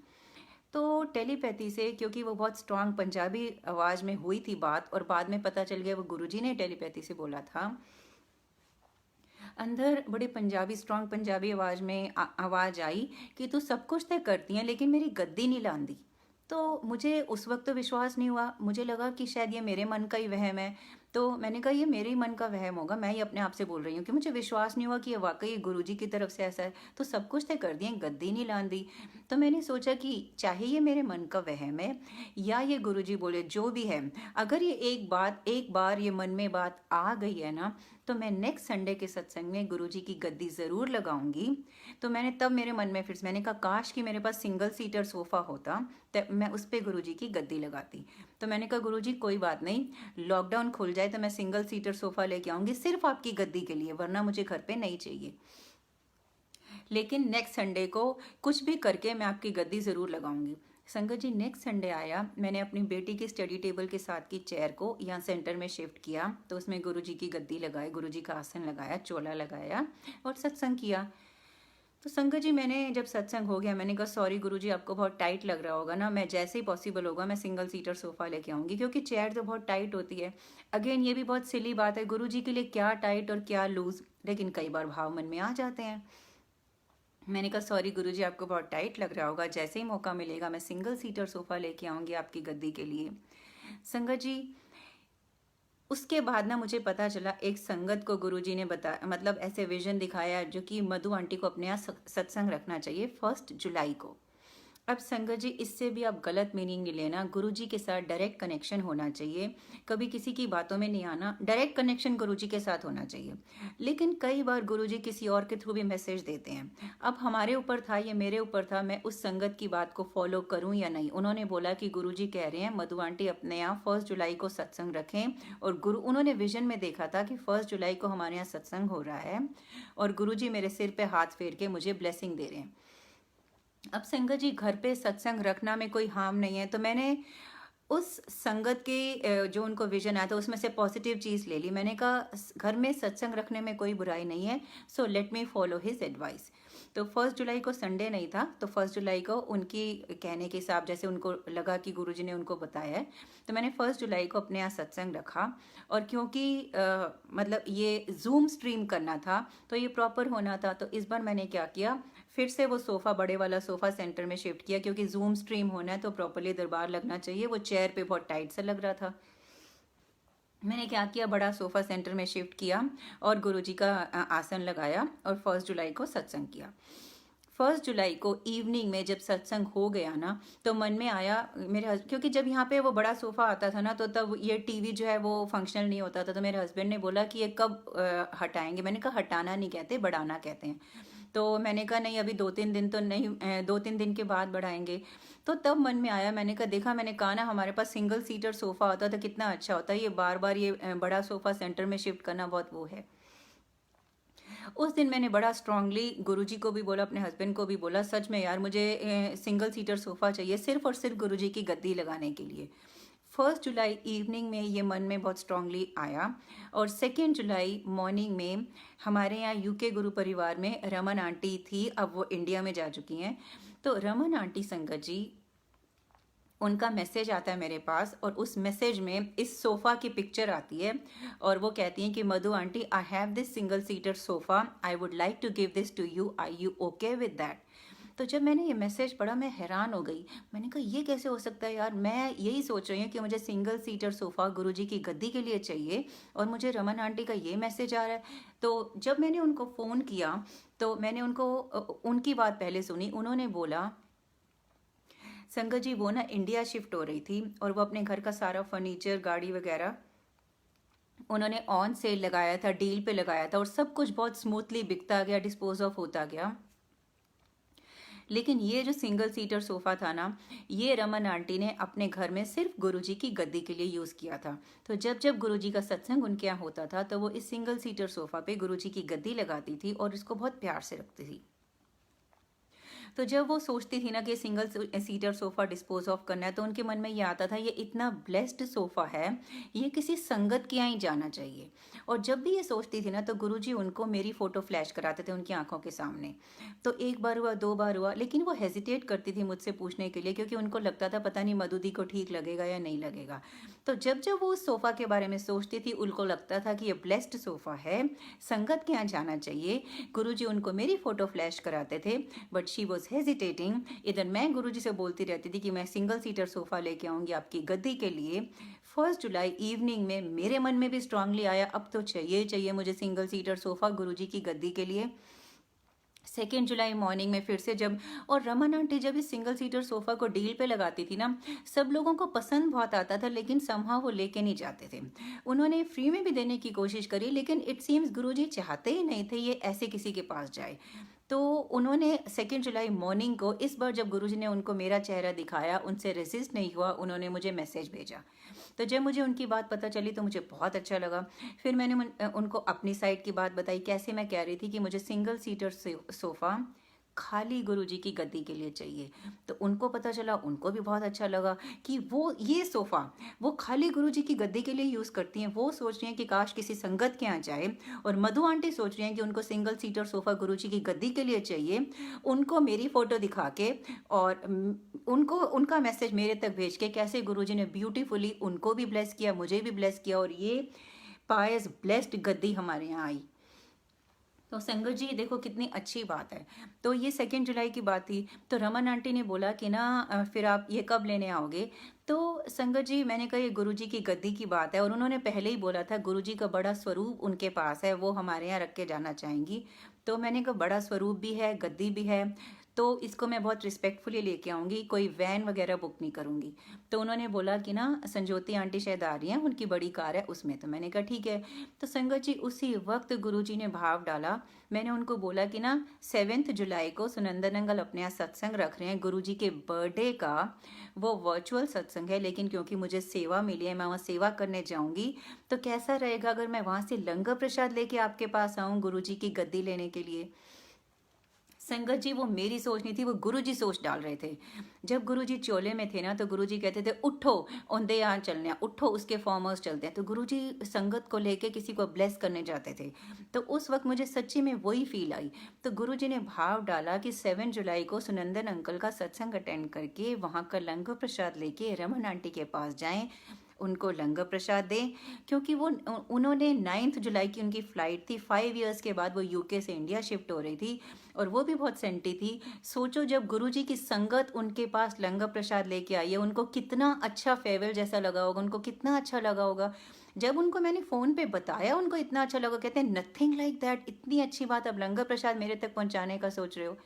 तो टेलीपैथी से, क्योंकि वो बहुत स्ट्रांग पंजाबी आवाज़ में हुई थी बात, और बाद में पता चल गया वो गुरुजी ने टेलीपैथी से बोला था, अंदर बड़ी पंजाबी स्ट्रांग पंजाबी आवाज़ में आवाज़ आई कि तू सब कुछ तय करती हैं लेकिन मेरी गद्दी नहीं लांदी। तो मुझे उस वक्त तो विश्वास नहीं हुआ, मुझे लगा कि शायद ये मेरे मन का ही वहम है। तो मैंने कहा ये मेरे ही मन का वहम होगा, मैं ही अपने आप से बोल रही हूँ, कि मुझे विश्वास नहीं हुआ कि ये वाकई गुरुजी की तरफ से ऐसा है। तो सब कुछ तय कर दिए, गद्दी नहीं लांदी। तो मैंने सोचा कि चाहे ये मेरे मन का वहम है या ये गुरुजी बोले, जो भी है, अगर ये एक बार ये मन में बात आ गई है ना, तो मैं नेक्स्ट संडे के सत्संग में गुरुजी की गद्दी ज़रूर लगाऊंगी। तो मैंने तब मेरे मन में फिर मैंने कहा काश कि मेरे पास सिंगल सीटर सोफ़ा होता, तब मैं उस पर गुरुजी की गद्दी लगाती। तो मैंने कहा गुरुजी कोई बात नहीं, लॉकडाउन खुल जाए तो मैं सिंगल सीटर सोफ़ा लेके आऊँगी सिर्फ आपकी गद्दी के लिए, वरना मुझे घर पे नहीं चाहिए। लेकिन नेक्स्ट संडे को कुछ भी करके मैं आपकी गद्दी ज़रूर लगाऊंगी। संगत जी नेक्स्ट संडे आया, मैंने अपनी बेटी की स्टडी टेबल के साथ की चेयर को यहाँ सेंटर में शिफ्ट किया, तो उसमें गुरुजी की गद्दी लगाई, गुरुजी का आसन लगाया, चोला लगाया और सत्संग किया। तो संगत जी मैंने जब सत्संग हो गया, मैंने कहा सॉरी गुरुजी आपको बहुत टाइट लग रहा होगा ना, मैं जैसे ही पॉसिबल होगा मैं सिंगल सीटर सोफ़ा लेके आऊँगी, क्योंकि चेयर तो बहुत टाइट होती है। अगेन ये भी बहुत सिली बात है, गुरुजी के लिए क्या टाइट और क्या लूज़, लेकिन कई बार भाव मन में आ जाते हैं। मैंने कहा सॉरी गुरुजी आपको बहुत टाइट लग रहा होगा, जैसे ही मौका मिलेगा मैं सिंगल सीटर सोफ़ा लेके आऊँगी आपकी गद्दी के लिए। संगत जी उसके बाद ना मुझे पता चला, एक संगत को गुरुजी ने बताया, मतलब ऐसे विजन दिखाया, जो कि मधु आंटी को अपने यहाँ सत्संग रखना चाहिए 1 जुलाई को। अब संगत जी इससे भी आप गलत मीनिंग नहीं लेना, गुरुजी के साथ डायरेक्ट कनेक्शन होना चाहिए, कभी किसी की बातों में नहीं आना, डायरेक्ट कनेक्शन गुरुजी के साथ होना चाहिए। लेकिन कई बार गुरुजी किसी और के थ्रू भी मैसेज देते हैं। अब हमारे ऊपर था, ये मेरे ऊपर था, मैं उस संगत की बात को फॉलो करूं या नहीं। उन्होंने बोला कि गुरुजी कह रहे हैं मधु आंटी अपने यहाँ 1 जुलाई को सत्संग रखें, और उन्होंने विजन में देखा था कि 1 जुलाई को हमारे यहाँ सत्संग हो रहा है और गुरुजी मेरे सिर पे हाथ फेर के मुझे ब्लेसिंग दे रहे हैं। अब संगत जी घर पे सत्संग रखना में कोई हार्म नहीं है, तो मैंने उस संगत के जो उनको विजन आया था उसमें से पॉजिटिव चीज़ ले ली। मैंने कहा घर में सत्संग रखने में कोई बुराई नहीं है, so let me follow his advice. तो 1 जुलाई को संडे नहीं था, तो 1 जुलाई को उनकी कहने के हिसाब, जैसे उनको लगा कि गुरुजी ने उनको बताया है, तो मैंने 1 जुलाई को अपने यहाँ सत्संग रखा। और क्योंकि मतलब ये जूम स्ट्रीम करना था तो ये प्रॉपर होना था, तो इस बार मैंने क्या किया, फिर से वो सोफ़ा, बड़े वाला सोफ़ा सेंटर में शिफ्ट किया, क्योंकि जूम स्ट्रीम होना है तो प्रॉपरली दरबार लगना चाहिए, वो चेयर पे बहुत टाइट सा लग रहा था। मैंने क्या किया, बड़ा सोफ़ा सेंटर में शिफ्ट किया और गुरुजी का आसन लगाया और 1 जुलाई को सत्संग किया। 1 जुलाई को इवनिंग में जब सत्संग हो गया ना, तो मन में आया मेरे क्योंकि जब यहाँ पे वो बड़ा सोफ़ा आता था ना, तो तब ये टीवी जो है वो फंक्शनल नहीं होता था, तो मेरे हस्बैंड ने बोला कि ये कब हटाएंगे। मैंने कहा हटाना नहीं कहते, बढ़ाना कहते हैं। तो मैंने कहा नहीं अभी 2-3 दिन तो नहीं, 2-3 दिन के बाद बढ़ाएंगे। तो तब मन में आया, मैंने कहा देखा, मैंने कहा ना हमारे पास सिंगल सीटर सोफ़ा होता तो कितना अच्छा होता, ये बार बार ये बड़ा सोफ़ा सेंटर में शिफ्ट करना बहुत वो है। उस दिन मैंने बड़ा स्ट्रांगली गुरुजी को भी बोला, अपने हस्बैंड को भी बोला, सच में यार मुझे सिंगल सीटर सोफ़ा चाहिए सिर्फ और सिर्फ गुरुजी की गद्दी लगाने के लिए। 1 जुलाई इवनिंग में ये मन में बहुत स्ट्रांगली आया, और 2 जुलाई मॉर्निंग में हमारे यहाँ यूके गुरु परिवार में रमन आंटी थी, अब वो इंडिया में जा चुकी हैं। तो रमन आंटी संगत जी, उनका मैसेज आता है मेरे पास, और उस मैसेज में इस सोफ़ा की पिक्चर आती है, और वो कहती हैं कि Madhu aunty I have this single seater sofa, I would like to give this to you, I you okay with that. तो जब मैंने ये मैसेज पढ़ा मैं हैरान हो गई, मैंने कहा ये कैसे हो सकता है यार, मैं यही सोच रही हूँ कि मुझे सिंगल सीटर सोफ़ा गुरुजी की गद्दी के लिए चाहिए और मुझे रमन आंटी का ये मैसेज आ रहा है। तो जब मैंने उनको फ़ोन किया तो मैंने उनकी बात पहले सुनी। उन्होंने बोला संगत जी वो ना इंडिया शिफ्ट हो रही थी और वो अपने घर का सारा फर्नीचर, गाड़ी वगैरह उन्होंने ऑन सेल लगाया था, डील पे लगाया था और सब कुछ बहुत स्मूथली बिकता गया, डिस्पोज ऑफ होता गया। लेकिन ये जो सिंगल सीटर सोफ़ा था ना, ये रमन आंटी ने अपने घर में सिर्फ गुरुजी की गद्दी के लिए यूज़ किया था। तो जब जब गुरुजी का सत्संग उनके यहाँ होता था तो वो इस सिंगल सीटर सोफ़ा पे गुरुजी की गद्दी लगाती थी और इसको बहुत प्यार से रखती थी। तो जब वो सोचती थी ना कि single seater sofa dispose of करना है, तो उनके मन में ये आता था ये इतना ब्लेस्ड सोफ़ा है, ये किसी संगत के यहाँ ही जाना चाहिए। और जब भी ये सोचती थी ना तो गुरुजी उनको मेरी फ़ोटो फ्लैश कराते थे उनकी आंखों के सामने। तो एक बार हुआ, दो बार हुआ, लेकिन वो हेजिटेट करती थी मुझसे पूछने के लिए, क्योंकि उनको लगता था पता नहीं मधु दी को ठीक लगेगा या नहीं लगेगा। तो जब जब वो उस सोफ़ा के बारे में सोचती थी, उनको लगता था कि ये ब्लेस्ड सोफ़ा है, संगत के यहाँ जाना चाहिए। गुरुजी उनको मेरी फ़ोटो फ्लैश कराते थे, बट शी वॉज हेजिटेटिंग। इधर मैं गुरुजी से बोलती रहती थी कि मैं सिंगल सीटर सोफ़ा लेके आऊँगी आपकी गद्दी के लिए। 1 जुलाई इवनिंग में मेरे मन में भी स्ट्रांगली आया, अब तो चाहिए चाहिए मुझे सिंगल सीटर सोफ़ा गुरुजी की गद्दी के लिए। 2 जुलाई मॉर्निंग में फिर से जब, और रमन आंटी जब इस सिंगल सीटर सोफ़ा को डील पे लगाती थी ना, सब लोगों को पसंद बहुत आता था, लेकिन समहाउ वो लेके नहीं जाते थे। उन्होंने फ्री में भी देने की कोशिश करी, लेकिन इट सीम्स गुरुजी चाहते ही नहीं थे ये ऐसे किसी के पास जाए। तो उन्होंने 2 जुलाई मॉर्निंग को, इस बार जब गुरुजी ने उनको मेरा चेहरा दिखाया, उनसे रेसिस्ट नहीं हुआ, उन्होंने मुझे मैसेज भेजा। तो जब मुझे उनकी बात पता चली तो मुझे बहुत अच्छा लगा। फिर मैंने उनको अपनी साइड की बात बताई, कैसे मैं कह रही थी कि मुझे सिंगल सीटर सोफ़ा खाली गुरुजी की गद्दी के लिए चाहिए। तो उनको पता चला, उनको भी बहुत अच्छा लगा कि वो ये सोफ़ा वो खाली गुरुजी की गद्दी के लिए यूज़ करती हैं। वो सोच रही हैं कि काश किसी संगत के यहाँ जाए, और मधु आंटी सोच रही हैं कि उनको सिंगल सीटर सोफ़ा गुरुजी की गद्दी के लिए चाहिए। उनको मेरी फ़ोटो दिखा के और उनको उनका मैसेज मेरे तक भेज के कैसे गुरुजी ने ब्यूटीफुली उनको भी ब्लेस किया, मुझे भी ब्लेस किया, और ये पायस ब्लेस्ड गद्दी हमारे यहाँ आई। तो संगत जी देखो कितनी अच्छी बात है। तो ये 2 जुलाई की बात थी। तो रमन आंटी ने बोला कि ना फिर आप ये कब लेने आओगे। तो संगत जी मैंने कहा ये गुरुजी की गद्दी की बात है, और उन्होंने पहले ही बोला था गुरुजी का बड़ा स्वरूप उनके पास है, वो हमारे यहाँ रख के जाना चाहेंगी। तो मैंने कहा बड़ा स्वरूप भी है, गद्दी भी है, तो इसको मैं बहुत रिस्पेक्टफुली लेके आऊँगी, कोई वैन वगैरह बुक नहीं करूँगी। तो उन्होंने बोला कि ना संजोती आंटी शायद आ रही हैं, उनकी बड़ी कार है उसमें। तो मैंने कहा ठीक है। तो संगत जी उसी वक्त गुरुजी ने भाव डाला। मैंने उनको बोला कि ना 7 जुलाई को सुनंदन अंकल अपने यहाँ सत्संग रख रहे हैं, गुरुजी के बर्थडे का वो वर्चुअल सत्संग है, लेकिन क्योंकि मुझे सेवा मिली है मैं वहाँ सेवा करने जाऊँगी, तो कैसा रहेगा अगर मैं वहाँ से लंगर प्रसाद लेके आपके पास आऊँ गुरुजी की गद्दी लेने के लिए। संगत जी वो मेरी सोच नहीं थी, वो गुरुजी सोच डाल रहे थे। जब गुरुजी चोले में थे ना तो गुरुजी कहते थे उठो औंधे यहाँ चलने, उठो उसके फार्म हाउस चलते हैं। तो गुरुजी संगत को लेके किसी को ब्लेस करने जाते थे। तो उस वक्त मुझे सच्ची में वही फील आई। तो गुरुजी ने भाव डाला कि 7 जुलाई को सुनंदन अंकल का सत्संग अटेंड करके वहाँ का लंगर प्रसाद लेके रमन आंटी के पास जाएं, उनको लंगर प्रसाद दें, क्योंकि वो उन्होंने 9 जुलाई की उनकी फ़्लाइट थी। 5 इयर्स के बाद वो यूके से इंडिया शिफ्ट हो रही थी, और वो भी बहुत सेंटी थी। सोचो जब गुरुजी की संगत उनके पास लंगर प्रसाद लेके आई है, उनको कितना अच्छा फेयरवेल जैसा लगा होगा, उनको कितना अच्छा लगा होगा। जब उनको मैंने फ़ोन पे बताया उनको इतना अच्छा लगा, कहते हैं नथिंग लाइक दैट, इतनी अच्छी बात अब लंगर प्रसाद मेरे तक पहुँचाने का सोच रहे हो।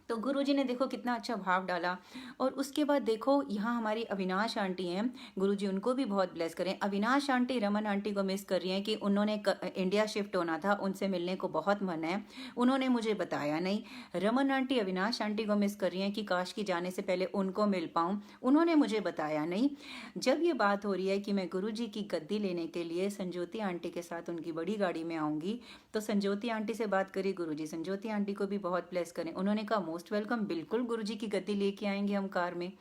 तो गुरुजी ने देखो कितना अच्छा भाव डाला। और उसके बाद देखो यहाँ हमारी अविनाश आंटी हैं, गुरुजी उनको भी बहुत ब्लेस करें। अविनाश आंटी रमन आंटी को मिस कर रही हैं कि उन्होंने इंडिया शिफ्ट होना था, उनसे मिलने को बहुत मन है, उन्होंने मुझे बताया नहीं। रमन आंटी अविनाश आंटी को मिस कर रही हैं कि काश की जाने से पहले उनको मिल पाऊँ, उन्होंने मुझे बताया नहीं। जब ये बात हो रही है कि मैं गुरुजी की गद्दी लेने के लिए संजोती आंटी के साथ उनकी बड़ी गाड़ी में आऊँगी, तो संजोती आंटी से बात करी गुरुजी, संजोती आंटी को भी बहुत ब्लेस करें। उन्होंने कहा मोस्ट वेलकम, बिल्कुल गुरुजी की गद्दी लेके आएंगे हम कार में।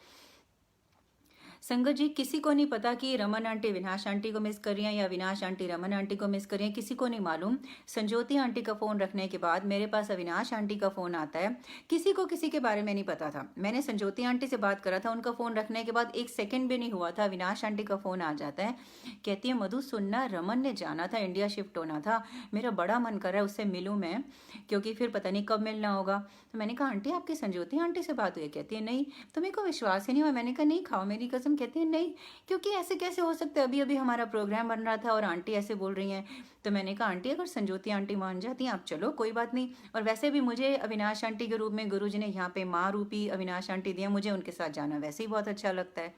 संगत जी किसी को नहीं पता कि रमन आंटी विनाश आंटी को मिस कर रही हैं या विनाश आंटी रमन आंटी को मिस कर रही हैं, किसी को नहीं मालूम। संजोती आंटी का फ़ोन रखने के बाद मेरे पास अविनाश आंटी का फ़ोन आता है। किसी को किसी के बारे में नहीं पता था। मैंने संजोती आंटी से बात करा था, उनका फ़ोन रखने के बाद 1 सेकेंड भी नहीं हुआ था, अविनाश आंटी का फ़ोन आ जाता है। कहती है मधु सुनना, रमन ने जाना था, इंडिया शिफ्ट होना था, मेरा बड़ा मन कर रहा है उससे मिलूँ मैं, क्योंकि फिर पता नहीं कब मिलना होगा। तो मैंने कहा आंटी आपकी संजोती आंटी से बात हुई? कहती है नहीं। तो मेरे को विश्वास ही नहीं हुआ। मैंने कहा नहीं खाओ मेरी कसम। कहती है नहीं, क्योंकि ऐसे कैसे हो सकता है, अभी अभी हमारा प्रोग्राम बन रहा था और आंटी ऐसे बोल रही हैं। तो मैंने कहा आंटी अगर संजोती आंटी मान जाती हैं आप चलो कोई बात नहीं। और वैसे भी मुझे अविनाश आंटी के रूप में गुरुजी ने यहाँ पे माँ रूपी अविनाश आंटी दिया, मुझे उनके साथ जाना वैसे ही बहुत अच्छा लगता है।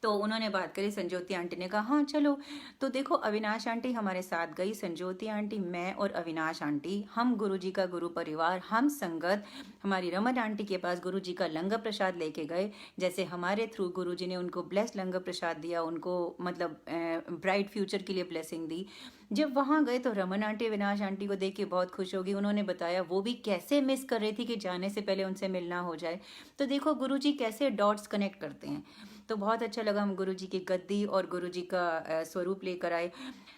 तो उन्होंने बात करी, संजोती आंटी ने कहा हाँ चलो। तो देखो अविनाश आंटी हमारे साथ गई, संजोती आंटी, मैं और अविनाश आंटी, हम गुरुजी का गुरु परिवार, हम संगत हमारी रमन आंटी के पास गुरुजी का लंगर प्रसाद लेके गए। जैसे हमारे थ्रू गुरुजी ने उनको ब्लेस लंगर प्रसाद दिया, उनको मतलब ब्राइट फ्यूचर के लिए ब्लेसिंग दी। जब वहाँ गए तो रमन आंटी अविनाश आंटी को देख के बहुत खुश हो गई। उन्होंने बताया वो भी कैसे मिस कर रही थी कि जाने से पहले उनसे मिलना हो जाए। तो देखो गुरुजी कैसे डॉट्स कनेक्ट करते हैं। तो बहुत अच्छा लगा, हम गुरुजी की गद्दी और गुरुजी का स्वरूप लेकर आए।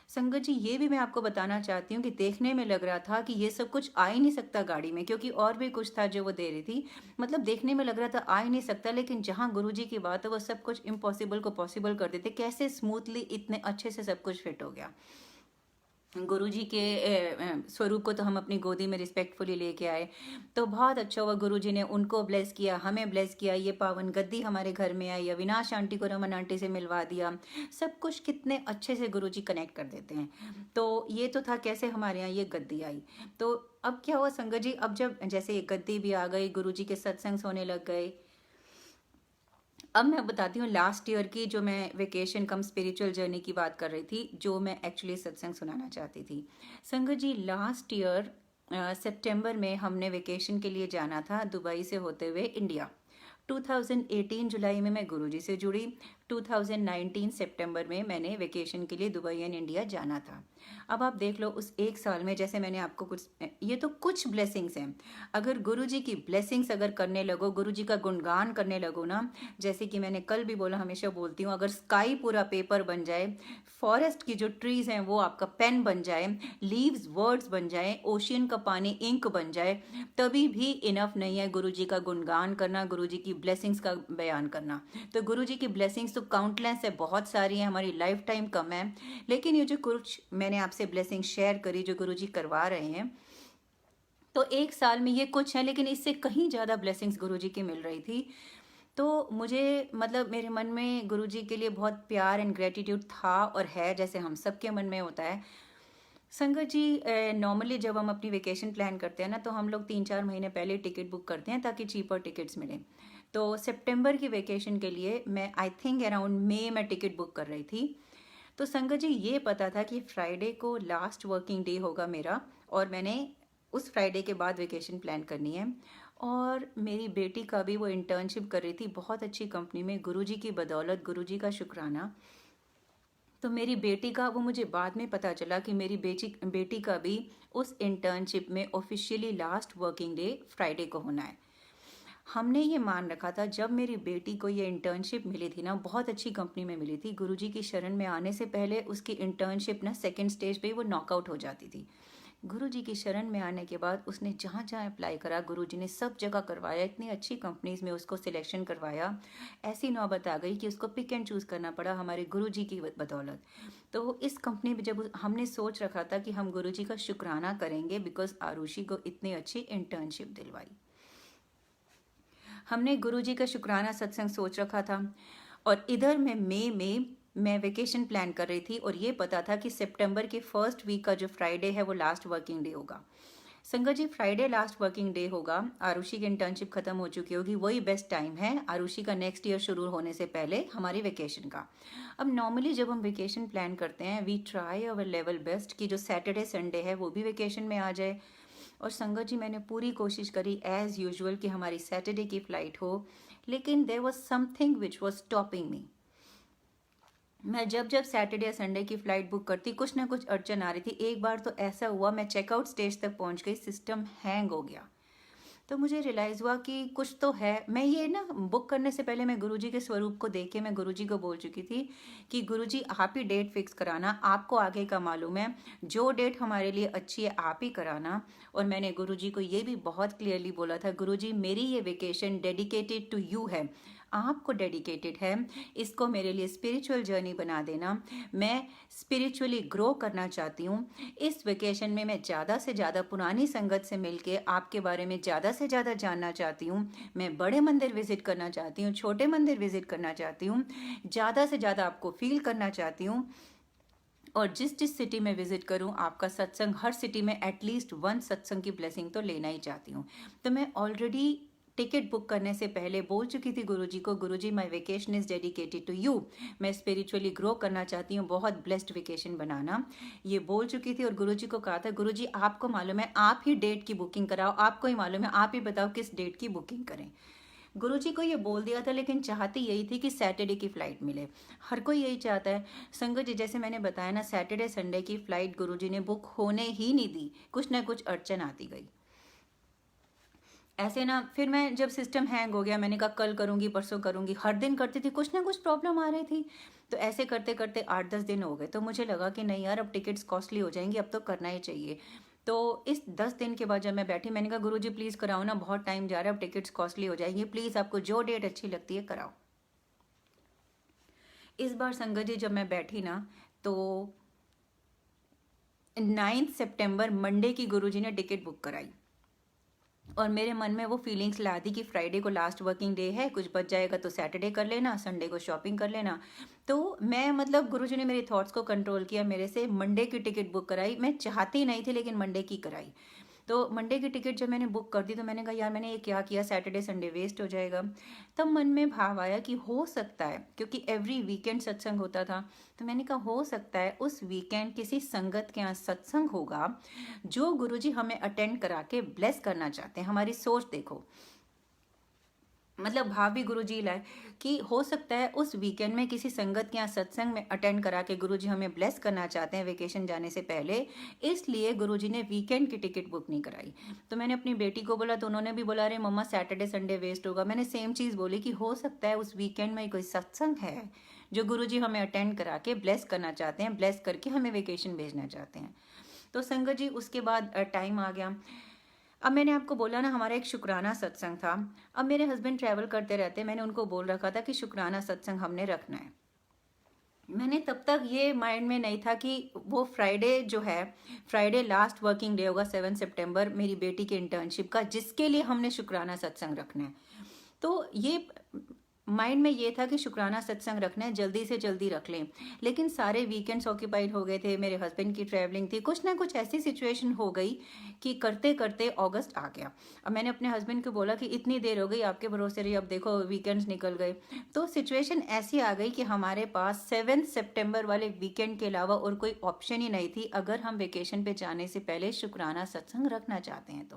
संगत जी ये भी मैं आपको बताना चाहती हूँ कि देखने में लग रहा था कि ये सब कुछ आ ही नहीं सकता गाड़ी में, क्योंकि और भी कुछ था जो वो दे रही थी। मतलब देखने में लग रहा था आ ही नहीं सकता, लेकिन जहाँ गुरुजी की बात है वो सब कुछ इम्पॉसिबल को पॉसिबल कर देते। कैसे स्मूथली इतने अच्छे से सब कुछ फिट हो गया। गुरुजी के स्वरूप को तो हम अपनी गोदी में रिस्पेक्टफुली लेके आए। तो बहुत अच्छा हुआ, गुरुजी ने उनको ब्लेस किया, हमें ब्लेस किया, ये पावन गद्दी हमारे घर में आई, अविनाश आंटी को रमन आंटी से मिलवा दिया। सब कुछ कितने अच्छे से गुरुजी कनेक्ट कर देते हैं। तो ये तो था कैसे हमारे यहाँ ये गद्दी आई। तो अब क्या हुआ संगत जी, अब जब जैसे ये गद्दी भी आ गई, गुरुजी के सत्संग होने लग गए। अब मैं बताती हूँ लास्ट ईयर की जो मैं वेकेशन कम स्पिरिचुअल जर्नी की बात कर रही थी, जो मैं एक्चुअली सत्संग सुनाना चाहती थी। संगत जी लास्ट ईयर सितंबर में हमने वेकेशन के लिए जाना था दुबई से होते हुए इंडिया। 2018 जुलाई में मैं गुरुजी से जुड़ी। 2019 सितंबर में मैंने वेकेशन के लिए दुबई एंड इंडिया जाना था। अब आप देख लो उस एक साल में, जैसे मैंने आपको कुछ, ये तो कुछ ब्लेसिंग्स हैं। अगर गुरुजी की ब्लेसिंग्स अगर करने लगो, गुरुजी का गुणगान करने लगो ना, जैसे कि मैंने कल भी बोला, हमेशा बोलती हूँ, अगर स्काई पूरा पेपर बन जाए, फॉरेस्ट की जो ट्रीज हैं वो आपका पेन बन जाए, लीव्स वर्ड्स बन जाए, ओशियन का पानी इंक बन जाए, तभी भी इनफ नहीं है गुरुजी का गुणगान करना, गुरुजी की ब्लेसिंग्स का बयान करना। तो गुरुजी की ब्लेसिंग्स तो काउंटलेस है, बहुत सारी हैं, हमारी लाइफ टाइम कम है। लेकिन ये जो कुछ मैंने आपसे ब्लेसिंग शेयर करी जो गुरुजी करवा रहे हैं, तो एक साल में ये कुछ है, लेकिन इससे कहीं ज़्यादा ब्लेसिंग्स गुरुजी की मिल रही थी। तो मुझे मतलब मेरे मन में गुरुजी के लिए बहुत प्यार एंड ग्रेटिट्यूड था और है, जैसे हम सबके मन में होता है। संगत जी नॉर्मली जब हम अपनी वेकेशन प्लान करते हैं ना, तो हम लोग 3-4 महीने पहले टिकट बुक करते हैं ताकि चीपर टिकट्स मिलें। तो सितंबर की वेकेशन के लिए मैं आई थिंक अराउंड मई में टिकट बुक कर रही थी। तो संगत जी ये पता था कि फ्राइडे को लास्ट वर्किंग डे होगा मेरा, और मैंने उस फ्राइडे के बाद वेकेशन प्लान करनी है। और मेरी बेटी का भी वो इंटर्नशिप कर रही थी बहुत अच्छी कंपनी में, गुरुजी की बदौलत, गुरुजी का शुक्राना। तो मेरी बेटी का, वो मुझे बाद में पता चला कि मेरी बेटी का भी उस इंटर्नशिप में officially last working day Friday को होना है। हमने ये मान रखा था, जब मेरी बेटी को ये इंटर्नशिप मिली थी ना, बहुत अच्छी कंपनी में मिली थी, गुरुजी की शरण में आने से पहले उसकी इंटर्नशिप ना सेकंड स्टेज पे वो नॉकआउट हो जाती थी। गुरुजी की शरण में आने के बाद उसने जहाँ जहाँ अप्लाई करा, गुरुजी ने सब जगह करवाया, इतनी अच्छी कंपनीज में उसको सिलेक्शन करवाया। ऐसी नौबत आ गई कि उसको पिक एंड चूज़ करना पड़ा हमारे गुरुजी की बदौलत। तो इस कंपनी में जब हमने सोच रखा था कि हम गुरुजी का शुक्राना करेंगे बिकॉज आरुषि को इतनी अच्छी इंटर्नशिप दिलवाई, हमने गुरुजी का शुक्राना सत्संग सोच रखा था। और इधर मैं मई में मैं वेकेशन प्लान कर रही थी, और ये पता था कि सितंबर के फर्स्ट वीक का जो फ्राइडे है वो लास्ट वर्किंग डे होगा। संगत जी फ्राइडे लास्ट वर्किंग डे होगा, आरुषि की इंटर्नशिप खत्म हो चुकी होगी, वही बेस्ट टाइम है आरुषि का नेक्स्ट ईयर शुरू होने से पहले हमारी वेकेशन का। अब नॉर्मली जब हम वेकेशन प्लान करते हैं, we try our level best कि जो सैटरडे संडे है वो भी वेकेशन में आ जाए। और संगत जी मैंने पूरी कोशिश करी एज यूजुअल कि हमारी सैटरडे की फ्लाइट हो, लेकिन there was something which was stopping me. मैं जब जब सैटरडे या संडे की फ़्लाइट बुक करती, कुछ ना कुछ अड़चन आ रही थी। एक बार तो ऐसा हुआ, मैं चेकआउट स्टेज तक पहुंच गई, सिस्टम हैंग हो गया। तो मुझे रियलाइज़ हुआ कि कुछ तो है। मैं ये ना बुक करने से पहले मैं गुरुजी के स्वरूप को देख के मैं गुरुजी को बोल चुकी थी कि गुरुजी आप ही डेट फिक्स कराना, आपको आगे का मालूम है, जो डेट हमारे लिए अच्छी है आप ही कराना। और मैंने गुरुजी को ये भी बहुत क्लियरली बोला था, गुरुजी मेरी ये वेकेशन डेडिकेटेड टू यू है, आपको डेडिकेटेड है, इसको मेरे लिए स्पिरिचुअल जर्नी बना देना। मैं स्पिरिचुअली ग्रो करना चाहती हूँ। इस वेकेशन में मैं ज़्यादा से ज़्यादा पुरानी संगत से मिलके आपके बारे में ज़्यादा से ज़्यादा जानना चाहती हूँ। मैं बड़े मंदिर विजिट करना चाहती हूँ, छोटे मंदिर विजिट करना चाहती हूँ, ज़्यादा से ज़्यादा आपको फील करना चाहती हूँ। और जिस जिस सिटी में विजिट करूं, आपका सत्संग, हर सिटी में एटलीस्ट 1 सत्संग की ब्लेसिंग तो लेना ही चाहती हूँ। तो मैं ऑलरेडी टिकट बुक करने से पहले बोल चुकी थी गुरुजी को, Guruji my vacation is dedicated to you, मैं स्पिरिचुअली ग्रो करना चाहती हूँ, बहुत ब्लेस्ड वेकेशन बनाना, ये बोल चुकी थी। और गुरुजी को कहा था गुरुजी आपको मालूम है, आप ही डेट की बुकिंग कराओ, आपको ही मालूम है, आप ही बताओ किस डेट की बुकिंग करें। गुरुजी को ये बोल दिया था, लेकिन चाहती यही थी कि सैटरडे की फ़्लाइट मिले। हर कोई यही चाहता है। संगत जी, जैसे मैंने बताया ना, सैटरडे संडे की फ़्लाइट गुरुजी ने बुक होने ही नहीं दी, कुछ ना कुछ अड़चन आती गई। ऐसे ना फिर मैं जब सिस्टम हैंग हो गया, मैंने कहा कल करूँगी, परसों करूँगी, हर दिन करती थी, कुछ ना कुछ प्रॉब्लम आ रही थी। तो ऐसे करते करते 8-10 दिन हो गए। तो मुझे लगा कि नहीं यार, अब टिकट्स कॉस्टली हो जाएंगी, अब तो करना ही चाहिए। तो इस 10 दिन के बाद जब मैं बैठी, मैंने कहा गुरुजी प्लीज़ कराओ ना, बहुत टाइम जा रहा है, अब टिकट्स कॉस्टली हो जाएंगी, प्लीज़ आपको जो डेट अच्छी लगती है कराओ। इस बार संगत जी जब मैं बैठी ना, तो 9 सितंबर मंडे की गुरुजी ने टिकट बुक कराई। और मेरे मन में वो फीलिंग्स ला दी कि फ्राइडे को लास्ट वर्किंग डे है, कुछ बच जाएगा तो सैटरडे कर लेना, संडे को शॉपिंग कर लेना। तो मैं मतलब गुरुजी ने मेरे थॉट्स को कंट्रोल किया, मेरे से मंडे की टिकट बुक कराई। मैं चाहती नहीं थी, लेकिन मंडे की कराई। तो मंडे की टिकट जब मैंने बुक कर दी, तो मैंने कहा यार मैंने ये क्या किया, सैटरडे संडे वेस्ट हो जाएगा। तब मन में भाव आया कि हो सकता है, क्योंकि एवरी वीकेंड सत्संग होता था, तो मैंने कहा हो सकता है उस वीकेंड किसी संगत के यहाँ सत्संग होगा जो गुरुजी हमें अटेंड करा के ब्लेस करना चाहते हैं। हमारी सोच देखो, मतलब भाव भी गुरुजी लाए कि हो सकता है उस वीकेंड में किसी संगत के यहाँ सत्संग में अटेंड करा के गुरुजी हमें ब्लेस करना चाहते हैं वेकेशन जाने से पहले, इसलिए गुरुजी ने वीकेंड की टिकट बुक नहीं कराई। तो मैंने अपनी बेटी को बोला, तो उन्होंने भी बोला अरे मम्मा सैटरडे संडे वेस्ट होगा। मैंने सेम चीज़ बोली कि हो सकता है उस वीकेंड में कोई सत्संग है जो गुरुजी हमें अटेंड करा के ब्लेस करना चाहते हैं, ब्लेस करके हमें वेकेशन भेजना चाहते हैं। तो संगत जी उसके बाद टाइम आ गया। अब मैंने आपको बोला ना, हमारा एक शुक्राना सत्संग था। अब मेरे हस्बैंड ट्रैवल करते रहते, मैंने उनको बोल रखा था कि शुक्राना सत्संग हमने रखना है। मैंने तब तक ये माइंड में नहीं था कि वो फ्राइडे जो है, फ्राइडे लास्ट वर्किंग डे होगा 7 सितंबर मेरी बेटी की इंटर्नशिप का, जिसके लिए हमने शुक्राना सत्संग रखना है। तो ये माइंड में ये था कि शुक्राना सत्संग रखना है, जल्दी से जल्दी रख लें। लेकिन सारे वीकेंड्स ऑक्यूपाइड हो गए थे, मेरे हस्बैंड की ट्रैवलिंग थी, कुछ ना कुछ ऐसी सिचुएशन हो गई कि करते करते अगस्त आ गया। अब मैंने अपने हस्बैंड को बोला कि इतनी देर हो गई आपके भरोसे रही, अब देखो वीकेंड्स निकल गए। तो सिचुएशन ऐसी आ गई कि हमारे पास 7 सितंबर वाले वीकेंड के अलावा और कोई ऑप्शन ही नहीं थी, अगर हम वेकेशन पे जाने से पहले शुक्राना सत्संग रखना चाहते हैं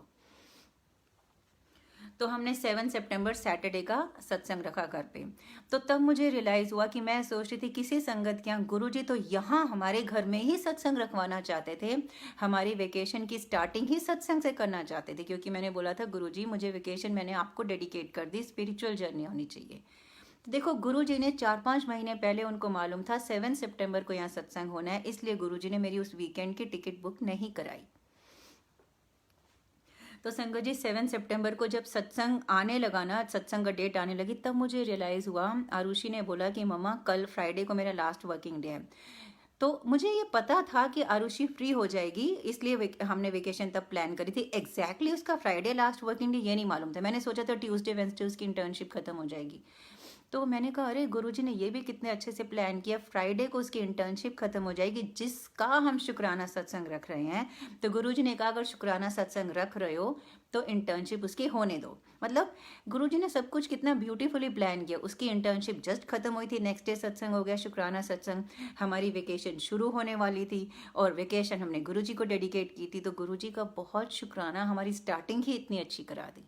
तो हमने 7 सितंबर सैटरडे का सत्संग रखा घर पे। तो तब मुझे रियलाइज़ हुआ कि मैं सोच रही थी किसी संगत के यहाँ गुरुजी तो यहाँ हमारे घर में ही सत्संग रखवाना चाहते थे, हमारी वेकेशन की स्टार्टिंग ही सत्संग से करना चाहते थे, क्योंकि मैंने बोला था गुरुजी मुझे वेकेशन मैंने आपको डेडिकेट कर दी, स्पिरिचुअल जर्नी होनी चाहिए। तो देखो गुरुजी ने 4-5 महीने पहले उनको मालूम था 7 सितंबर को यहाँ सत्संग होना है, इसलिए गुरुजी ने मेरी उस वीकेंड की टिकट बुक नहीं कराई। तो संगत जी 7 सितंबर को जब सत्संग आने लगा ना, सत्संग का डेट आने लगी, तब मुझे रियलाइज़ हुआ, आरुषि ने बोला कि मम्मा कल फ्राइडे को मेरा लास्ट वर्किंग डे है। तो मुझे ये पता था कि आरुषि फ्री हो जाएगी, इसलिए हमने वेकेशन तब प्लान करी थी। एग्जैक्टली उसका फ्राइडे लास्ट वर्किंग डे ये नहीं मालूम था। मैंने सोचा था ट्यूसडे वेंसडे उसकी इंटर्नशिप खत्म हो जाएगी। तो मैंने कहा अरे गुरुजी ने ये भी कितने अच्छे से प्लान किया, फ्राइडे को उसकी इंटर्नशिप खत्म हो जाएगी जिसका हम शुक्राना सत्संग रख रहे हैं। तो गुरुजी ने कहा अगर शुक्राना सत्संग रख रहे हो तो इंटर्नशिप उसकी होने दो। मतलब गुरुजी ने सब कुछ कितना ब्यूटीफुली प्लान किया। उसकी इंटर्नशिप जस्ट खत्म हुई थी, नेक्स्ट डे सत्संग हो गया, शुक्राना सत्संग। हमारी वेकेशन शुरू होने वाली थी और वेकेशन हमने गुरुजी को डेडिकेट की थी। तो गुरुजी का बहुत शुक्राना, हमारी स्टार्टिंग ही इतनी अच्छी करा दी।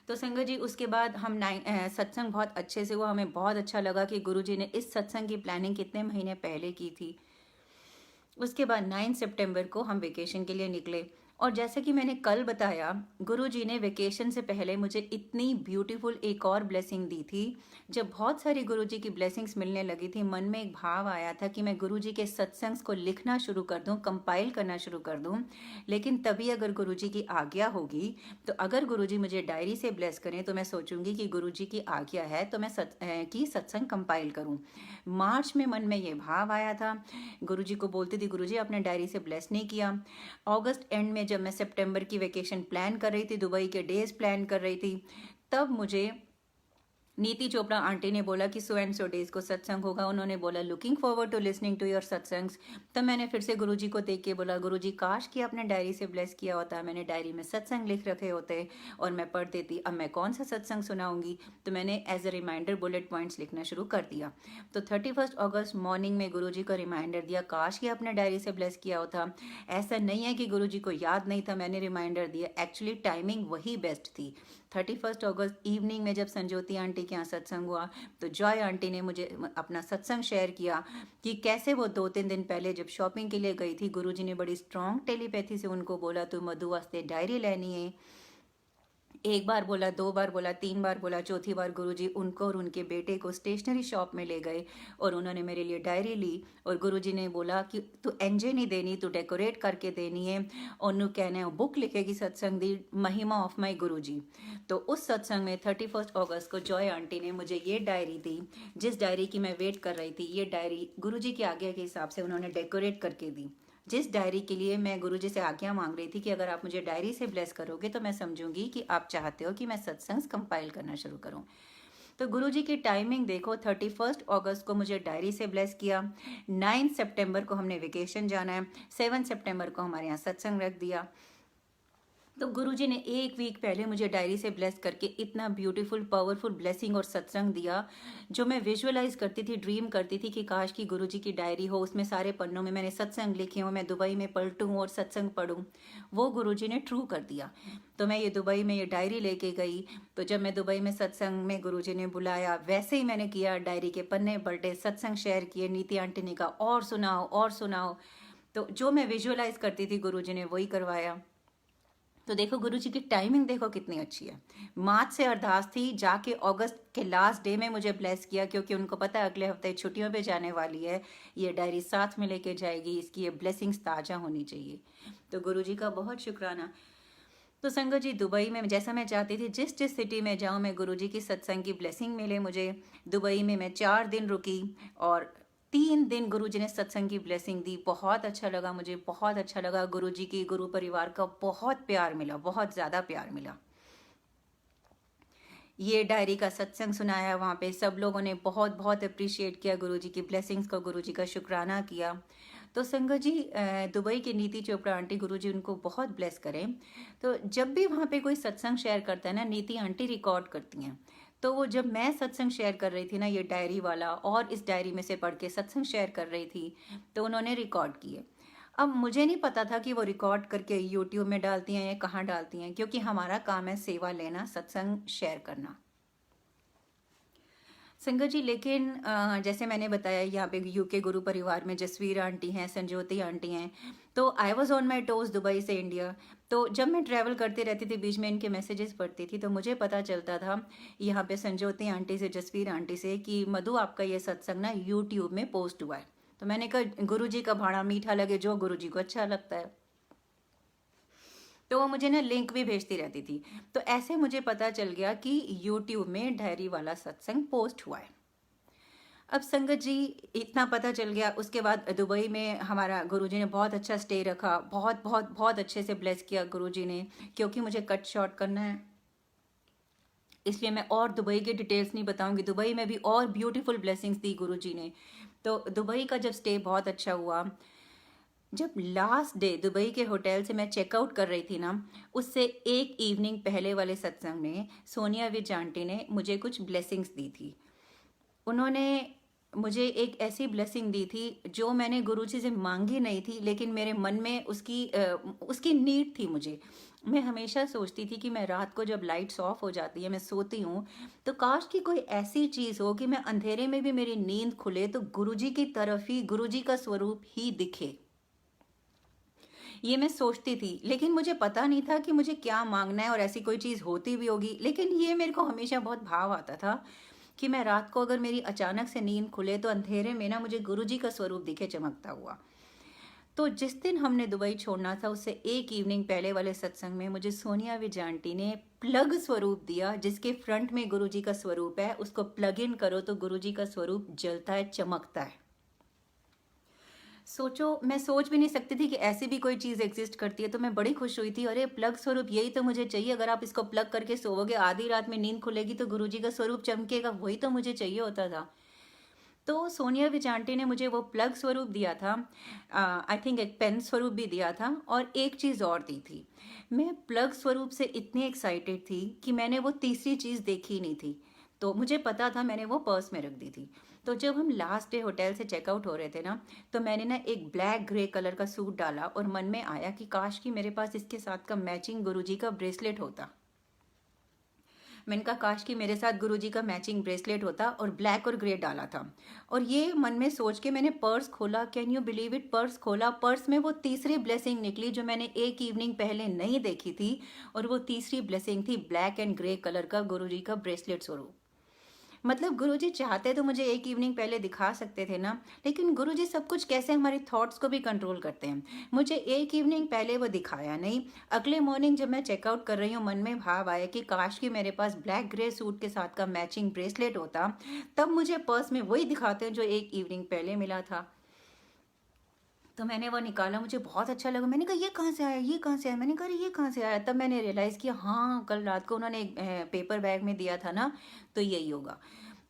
तो संगत जी उसके बाद हम सत्संग बहुत अच्छे से हुआ, हमें बहुत अच्छा लगा कि गुरुजी ने इस सत्संग की प्लानिंग कितने महीने पहले की थी। उसके बाद 9 सितंबर को हम वेकेशन के लिए निकले। और जैसे कि मैंने कल बताया, गुरुजी ने वेकेशन से पहले मुझे इतनी ब्यूटीफुल एक और ब्लेसिंग दी थी। जब बहुत सारी गुरुजी की ब्लेसिंग्स मिलने लगी थी, मन में एक भाव आया था कि मैं गुरुजी के सत्संग्स को लिखना शुरू कर दूं, कंपाइल करना शुरू कर दूं। लेकिन तभी अगर गुरुजी की आज्ञा होगी, तो अगर गुरुजी मुझे डायरी से ब्लेस करें तो मैं सोचूंगी कि गुरुजी की आज्ञा है तो मैं सत्संग कंपाइल करूं। मार्च में मन में ये भाव आया था। गुरुजी को बोलती थी गुरुजी आपने डायरी से ब्लेस नहीं किया। अगस्त एंड में जब मैं सितंबर की वेकेशन प्लान कर रही थी, दुबई के डेज प्लान कर रही थी, तब मुझे नीति चोपड़ा आंटी ने बोला कि सो एंड सो डेज को सत्संग होगा। उन्होंने बोला looking forward to listening to your satsangs. तब मैंने फिर से गुरुजी को देख के बोला गुरुजी काश कि आपने डायरी से ब्लेस किया होता, मैंने डायरी में सत्संग लिख रखे होते और मैं पढ़ देती। अब मैं कौन सा सत्संग सुनाऊंगी? तो मैंने as a reminder bullet points लिखना शुरू कर दिया। तो 31 अगस्त मॉर्निंग में गुरुजी को रिमाइंडर दिया, काश कि आपने डायरी से ब्लेस किया होता। ऐसा नहीं है कि गुरुजी को याद नहीं था, मैंने रिमाइंडर दिया। एक्चुअली टाइमिंग वही बेस्ट थी। 31 अगस्त इवनिंग में जब संजोती आंटी के यहाँ सत्संग हुआ तो जॉय आंटी ने मुझे अपना सत्संग शेयर किया कि कैसे वो 2-3 दिन पहले जब शॉपिंग के लिए गई थी, गुरुजी ने बड़ी स्ट्रॉन्ग टेलीपैथी से उनको बोला तू मधु वास्ते डायरी लेनी है। एक बार बोला, 2 बार बोला, 3 बार बोला, चौथी बार गुरुजी उनको और उनके बेटे को स्टेशनरी शॉप में ले गए और उन्होंने मेरे लिए डायरी ली और गुरुजी ने बोला कि तू एनजे नहीं देनी, तू डेकोरेट करके देनी है और नु कहने बुक लिखेगी सत्संग दी महिमा ऑफ माई गुरुजी। तो उस सत्संग में 31 अगस्त को जॉय आंटी ने मुझे ये डायरी दी, जिस डायरी की मैं वेट कर रही थी। ये डायरी गुरुजी की आज्ञा के हिसाब से उन्होंने डेकोरेट करके दी। जिस डायरी के लिए मैं गुरुजी से आज्ञा मांग रही थी कि अगर आप मुझे डायरी से ब्लेस करोगे तो मैं समझूंगी कि आप चाहते हो कि मैं सत्संग कंपाइल करना शुरू करूं। तो गुरुजी की टाइमिंग देखो, 31 अगस्त को मुझे डायरी से ब्लेस किया। 9 सितंबर को हमने वेकेशन जाना है, 7 सितंबर को हमारे यहाँ सत्संग रख दिया। तो गुरुजी ने 1 वीक पहले मुझे डायरी से ब्लेस करके इतना ब्यूटीफुल पावरफुल ब्लेसिंग और सत्संग दिया जो मैं विजुअलाइज करती थी, ड्रीम करती थी कि काश की गुरुजी की डायरी हो, उसमें सारे पन्नों में मैंने सत्संग लिखे हो, मैं दुबई में पलटूँ और सत्संग पढ़ूँ। वो गुरुजी ने ट्रू कर दिया। तो मैं ये दुबई में ये डायरी लेके गई। तो जब मैं दुबई में सत्संग में गुरुजी ने बुलाया वैसे ही मैंने किया, डायरी के पन्ने पलटे, सत्संग शेयर किए। नीति आंटी ने कहा और सुनाओ और सुनाओ। तो जो मैं विजुअलाइज करती थी गुरुजी ने वही करवाया। तो देखो गुरुजी की टाइमिंग देखो कितनी अच्छी है। मार्च से अरदास थी, जाके अगस्त के लास्ट डे में मुझे ब्लेस किया क्योंकि उनको पता है अगले हफ्ते छुट्टियों पे जाने वाली है, ये डायरी साथ में लेके जाएगी, इसकी ये ब्लेसिंग्स ताज़ा होनी चाहिए। तो गुरुजी का बहुत शुक्राना। तो संगत जी दुबई में जैसा मैं चाहती थी जिस जिस सिटी में जाऊँ मैं गुरुजी की सत्संग की ब्लेसिंग मिले मुझे। दुबई में मैं 4 दिन रुकी और 3 दिन गुरुजी ने सत्संग की ब्लेसिंग दी। बहुत अच्छा लगा मुझे, बहुत अच्छा लगा। गुरुजी की गुरु परिवार का बहुत प्यार मिला, बहुत ज़्यादा प्यार मिला। ये डायरी का सत्संग सुनाया वहाँ पे, सब लोगों ने बहुत बहुत अप्रिशिएट किया गुरुजी की ब्लेसिंग्स को, गुरुजी का शुक्राना किया। तो संगत जी दुबई की नीति चोपड़ा आंटी, गुरुजी उनको बहुत ब्लेस करें। तो जब भी वहाँ पे कोई सत्संग शेयर करता है ना, नीति आंटी रिकॉर्ड करती हैं। तो वो जब मैं सत्संग शेयर कर रही थी ना, ये डायरी वाला और इस डायरी में से पढ़ के सत्संग शेयर कर रही थी, तो उन्होंने रिकॉर्ड किए। अब मुझे नहीं पता था कि वो रिकॉर्ड करके यूट्यूब में डालती हैं या कहाँ डालती हैं, क्योंकि हमारा काम है सेवा लेना, सत्संग शेयर करना। संगत जी लेकिन जैसे मैंने बताया यहाँ पे यूके गुरु परिवार में जसवीर आंटी हैं, संजोती आंटी हैं। तो I was on my toes Dubai से इंडिया। तो जब मैं ट्रैवल करती रहती थी बीच में इनके मैसेजेस पढ़ती थी तो मुझे पता चलता था यहाँ पे संजोती आंटी से, जसवीर आंटी से कि मधु आपका ये सत्संग ना यूट्यूब में पोस्ट हुआ है। तो मैंने कहा गुरुजी का भाड़ा मीठा लगे, जो गुरुजी को अच्छा लगता है। तो वो मुझे ना लिंक भी भेजती रहती थी। तो ऐसे मुझे पता चल गया कि यूट्यूब में डायरी वाला सत्संग पोस्ट हुआ है। अब संगत जी इतना पता चल गया। उसके बाद दुबई में हमारा गुरुजी ने बहुत अच्छा स्टे रखा, बहुत बहुत बहुत अच्छे से ब्लेस किया गुरुजी ने। क्योंकि मुझे कट शॉर्ट करना है इसलिए मैं और दुबई के डिटेल्स नहीं बताऊंगी। दुबई में भी और ब्यूटीफुल ब्लेसिंग्स दी गुरुजी ने। तो दुबई का जब स्टे बहुत अच्छा हुआ, जब लास्ट डे दुबई के होटल से मैं चेकआउट कर रही थी ना, उससे एक इवनिंग पहले वाले सत्संग में सोनिया विज आंटी ने मुझे कुछ ब्लेसिंग्स दी थी। उन्होंने मुझे एक ऐसी ब्लेसिंग दी थी जो मैंने गुरुजी से मांगी नहीं थी, लेकिन मेरे मन में उसकी नीड थी मुझे। मैं हमेशा सोचती थी कि मैं रात को जब लाइट्स ऑफ हो जाती है, मैं सोती हूँ, तो काश कि कोई ऐसी चीज़ हो कि मैं अंधेरे में भी मेरी नींद खुले तो गुरुजी की तरफ ही, गुरुजी का स्वरूप ही दिखे। ये मैं सोचती थी, लेकिन मुझे पता नहीं था कि मुझे क्या मांगना है और ऐसी कोई चीज़ होती भी होगी। लेकिन ये मेरे को हमेशा बहुत भाव आता था कि मैं रात को अगर मेरी अचानक से नींद खुले तो अंधेरे में ना मुझे गुरुजी का स्वरूप दिखे चमकता हुआ। तो जिस दिन हमने दुबई छोड़ना था उससे एक इवनिंग पहले वाले सत्संग में मुझे सोनिया विज आंटी ने प्लग स्वरूप दिया, जिसके फ्रंट में गुरुजी का स्वरूप है। उसको प्लग इन करो तो गुरुजी का स्वरूप जलता है, चमकता है। सोचो, मैं सोच भी नहीं सकती थी कि ऐसी भी कोई चीज़ एग्जिस्ट करती है, तो मैं बड़ी खुश हुई थी। अरे प्लग स्वरूप, यही तो मुझे चाहिए। अगर आप इसको प्लग करके सोओगे, आधी रात में नींद खुलेगी तो गुरुजी का स्वरूप चमकेगा, वही तो मुझे चाहिए होता था। तो सोनिया विच आंटी ने मुझे वो प्लग स्वरूप दिया था, आई थिंक एक पेन स्वरूप भी दिया था, और एक चीज़ और दी थी। मैं प्लग स्वरूप से इतनी एक्साइटेड थी कि मैंने वो तीसरी चीज़ देखी ही नहीं थी। तो मुझे पता था, मैंने वो पर्स में रख दी थी। तो जब हम लास्ट डे होटल से चेकआउट हो रहे थे ना, तो मैंने ना एक ब्लैक ग्रे कलर का सूट डाला और मन में आया कि काश कि मेरे पास इसके साथ का मैचिंग गुरुजी का ब्रेसलेट होता। मैंने कहा काश कि मेरे साथ गुरुजी का मैचिंग ब्रेसलेट होता, और ब्लैक और ग्रे डाला था। और ये मन में सोच के मैंने पर्स खोला। Can you believe it, purse खोला, पर्स में वो तीसरी ब्लेसिंग निकली जो मैंने एक इवनिंग पहले नहीं देखी थी। और वो तीसरी ब्लेसिंग थी ब्लैक एंड ग्रे कलर का गुरुजी का ब्रेसलेट स्वरूप। मतलब गुरुजी चाहते तो मुझे एक इवनिंग पहले दिखा सकते थे ना, लेकिन गुरुजी सब कुछ कैसे हमारे थॉट्स को भी कंट्रोल करते हैं। मुझे एक इवनिंग पहले वो दिखाया नहीं। अगले मॉर्निंग जब मैं चेकआउट कर रही हूँ, मन में भाव आया कि काश कि मेरे पास ब्लैक ग्रे सूट के साथ का मैचिंग ब्रेसलेट होता। तब मुझे पर्स में वही दिखाते हैं जो एक इवनिंग पहले मिला था। तो मैंने वो निकाला, मुझे बहुत अच्छा लगा। मैंने कहा ये कहाँ से आया, ये कहाँ से आया। मैंने कहा ये कहाँ से आया। तब मैंने रियलाइज़ किया, हाँ कल रात को उन्होंने एक पेपर बैग में दिया था ना, तो यही होगा।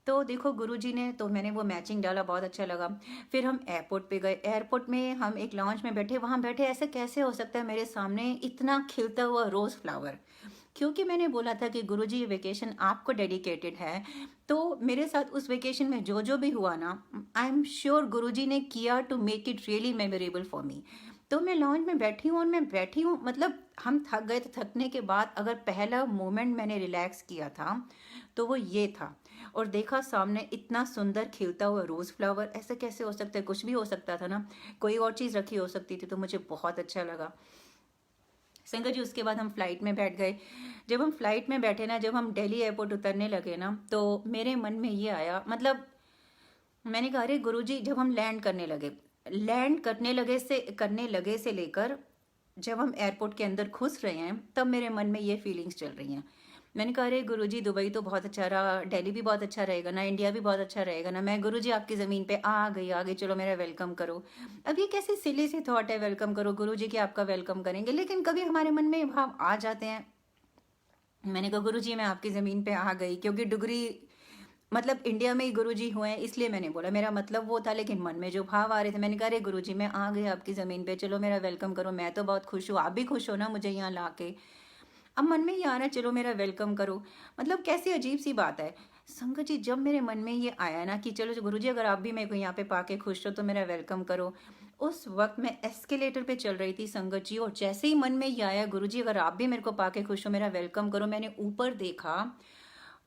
तो देखो गुरुजी ने, तो मैंने वो मैचिंग डाला, बहुत अच्छा लगा। फिर हम एयरपोर्ट पे गए। एयरपोर्ट में हम एक लॉन्च में बैठे, वहाँ बैठे ऐसे कैसे हो सकता है मेरे सामने इतना खिलता हुआ रोज़ फ्लावर। क्योंकि मैंने बोला था कि गुरुजी ये वेकेशन आपको डेडिकेटेड है, तो मेरे साथ उस वेकेशन में जो जो भी हुआ ना, आई एम श्योर गुरुजी ने किया to make it really memorable for me. तो मैं लॉन्च में बैठी हूँ, और मैं बैठी हूँ, मतलब हम थक गए थे। थकने के बाद अगर पहला मोमेंट मैंने रिलैक्स किया था तो वो ये था। और देखा सामने इतना सुंदर खिलता हुआ रोज़ फ्लावर, ऐसे कैसे हो सकता है, कुछ भी हो सकता था ना, कोई और चीज़ रखी हो सकती थी। तो मुझे बहुत अच्छा लगा। संगत जी, उसके बाद हम फ्लाइट में बैठ गए। जब हम फ्लाइट में बैठे ना, जब हम दिल्ली एयरपोर्ट उतरने लगे ना, तो मेरे मन में ये आया, मतलब मैंने कहा अरे गुरुजी, जब हम लैंड करने लगे से लेकर जब हम एयरपोर्ट के अंदर घुस रहे हैं, तब मेरे मन में ये फीलिंग्स चल रही हैं। मैंने कहा अरे गुरुजी, दुबई तो बहुत अच्छा रहा, दिल्ली भी बहुत अच्छा रहेगा ना, इंडिया भी बहुत अच्छा रहेगा ना, मैं गुरुजी आपकी ज़मीन पे आ गई, चलो मेरा वेलकम करो। अब ये कैसी सिली सी थॉट है, वेलकम करो गुरुजी कि आपका वेलकम करेंगे, लेकिन कभी हमारे मन में ये भाव आ जाते हैं। मैंने कहा गुरुजी मैं आपकी ज़मीन पे आ गई, क्योंकि डुगरी मतलब इंडिया में ही गुरुजी हुए हैं, इसलिए मैंने बोला, मेरा मतलब वो था, लेकिन मन में जो भाव आ रहे थे, मैंने कहा अरे गुरुजी मैं आ गई आपकी ज़मीन पे, चलो मेरा वेलकम करो, मैं तो बहुत खुश हूँ, आप भी खुश हो ना मुझे यहाँ ला के। अब मन में ये आ रहा है चलो मेरा वेलकम करो। मतलब कैसी अजीब सी बात है। संगत जी, जब मेरे मन में ये आया ना कि चलो गुरुजी अगर आप भी मेरे को यहाँ पे पाके खुश हो तो मेरा वेलकम करो, उस वक्त मैं एस्केलेटर पे चल रही थी संगत जी, और जैसे ही मन में ये आया गुरुजी अगर आप भी मेरे को पाके खुश हो, मेरा वेलकम करो, मैंने ऊपर देखा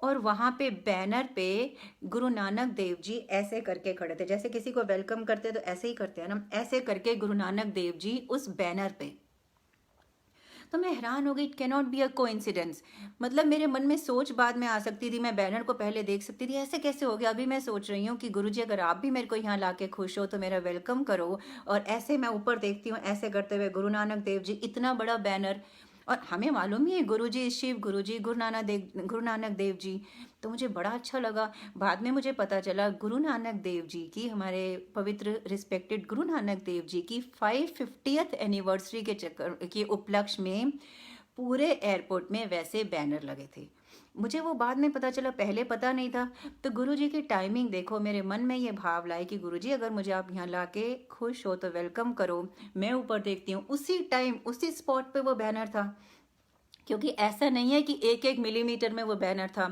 और वहां पे बैनर पे गुरु नानक देव जी ऐसे करके खड़े थे, जैसे किसी को वेलकम करते तो ऐसे ही करते हैं ना, ऐसे करके गुरु नानक देव जी उस बैनर पे। तो मैं हैरान हो गई, it cannot be a coincidence. मतलब मेरे मन में सोच बाद में आ सकती थी, मैं बैनर को पहले देख सकती थी, ऐसे कैसे हो गया। अभी मैं सोच रही हूँ कि गुरुजी अगर आप भी मेरे को यहाँ ला के खुश हो तो मेरा वेलकम करो, और ऐसे मैं ऊपर देखती हूँ ऐसे करते हुए गुरु नानक देव जी, इतना बड़ा बैनर। और हमें मालूम ही है गुरुजी शिव गुरुजी गुरु नानक देव जी। तो मुझे बड़ा अच्छा लगा। बाद में मुझे पता चला गुरु नानक देव जी की, हमारे पवित्र रिस्पेक्टेड गुरु नानक देव जी की 550th एनिवर्सरी के चक्कर के उपलक्ष्य में पूरे एयरपोर्ट में वैसे बैनर लगे थे। मुझे वो बाद में पता चला, पहले पता नहीं था। तो गुरुजी की टाइमिंग देखो, मेरे मन में ये भाव लाए कि गुरुजी अगर मुझे आप यहाँ ला के खुश हो तो वेलकम करो। मैं ऊपर देखती हूँ, उसी टाइम उसी स्पॉट पे वो बैनर था। क्योंकि ऐसा नहीं है कि एक एक मिलीमीटर में वो बैनर था,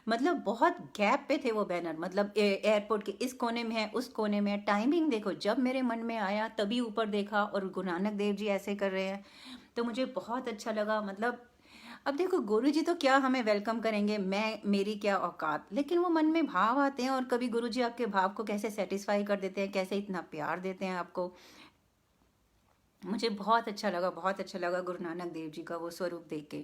मतलब बहुत गैप पे थे वो बैनर, मतलब एयरपोर्ट के इस कोने में है उस कोने में है। टाइमिंग देखो, जब मेरे मन में आया तभी ऊपर देखा और गुरु नानक देव जी ऐसे कर रहे हैं, तो मुझे बहुत अच्छा लगा। मतलब अब देखो गुरुजी तो क्या हमें वेलकम करेंगे, मैं मेरी क्या औकात, लेकिन वो मन में भाव आते हैं, और कभी गुरुजी आपके भाव को कैसे सेटिस्फाई कर देते हैं, कैसे इतना प्यार देते हैं आपको। मुझे बहुत अच्छा लगा, बहुत अच्छा लगा गुरु नानक देव जी का वो स्वरूप देख के।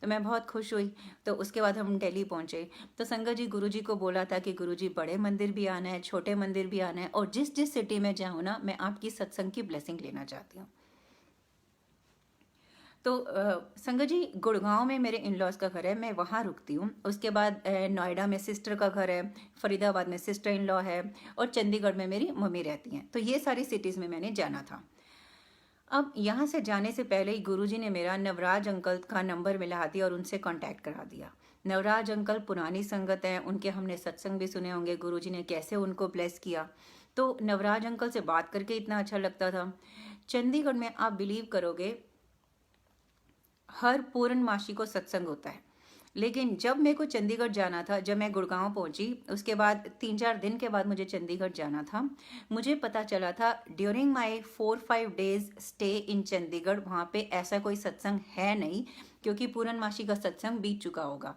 तो मैं बहुत खुश हुई। तो उसके बाद हम दिल्ली पहुंचे। तो संगत जी, गुरु जी को बोला था कि गुरु जी बड़े मंदिर भी आना है, छोटे मंदिर भी आना है, और जिस जिस सिटी में जाऊँ ना, मैं आपकी सत्संग की ब्लेसिंग लेना चाहती हूँ। तो संगत जी, गुड़गांव में मेरे इन लॉज का घर है, मैं वहाँ रुकती हूँ। उसके बाद नोएडा में सिस्टर का घर है, फरीदाबाद में सिस्टर इन लॉ है, और चंडीगढ़ में मेरी मम्मी रहती हैं। तो ये सारी सिटीज़ में मैंने जाना था। अब यहाँ से जाने से पहले ही गुरुजी ने मेरा नवराज अंकल का नंबर मिला दिया और उनसे कांटेक्ट करा दिया। नवराज अंकल पुरानी संगत हैं, उनके हमने सत्संग भी सुने होंगे, गुरुजी ने कैसे उनको ब्लेस किया। तो नवराज अंकल से बात करके इतना अच्छा लगता था। चंडीगढ़ में आप बिलीव करोगे, हर पूर्णमासी को सत्संग होता है। लेकिन जब मेरे को चंडीगढ़ जाना था, जब मैं गुड़गांव पहुंची, उसके बाद 3-4 दिन के बाद मुझे चंडीगढ़ जाना था, मुझे पता चला था during my 4-5 days stay in Chandigarh, वहाँ पे ऐसा कोई सत्संग है नहीं, क्योंकि पूर्णमासी का सत्संग बीत चुका होगा।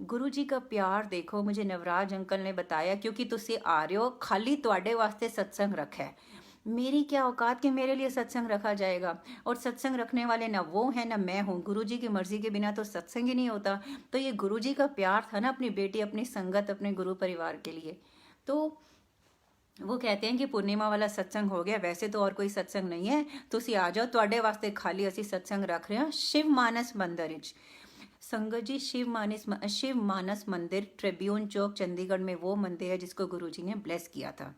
गुरु जी का प्यार देखो, मुझे नवराज अंकल ने बताया, क्योंकि तुसी आ रहे हो, खाली तुहाडे वास्ते सत्संग रखा है। मेरी क्या औकात कि मेरे लिए सत्संग रखा जाएगा, और सत्संग रखने वाले ना वो हैं ना मैं हूँ। गुरुजी की मर्जी के बिना तो सत्संग ही नहीं होता। तो ये गुरुजी का प्यार था ना, अपनी बेटी, अपनी संगत, अपने गुरु परिवार के लिए। तो वो कहते हैं कि पूर्णिमा वाला सत्संग हो गया, वैसे तो और कोई सत्संग नहीं है, तुसी आ जाओ, तुहाडे वास्ते खाली असी सत्संग रख रहे हैं शिव मानस मंदिर विच। संगत जी, शिव मानस मंदिर ट्रिब्यून चौक चंडीगढ़ में वो मंदिर है जिसको गुरुजी ने ब्लेस किया था।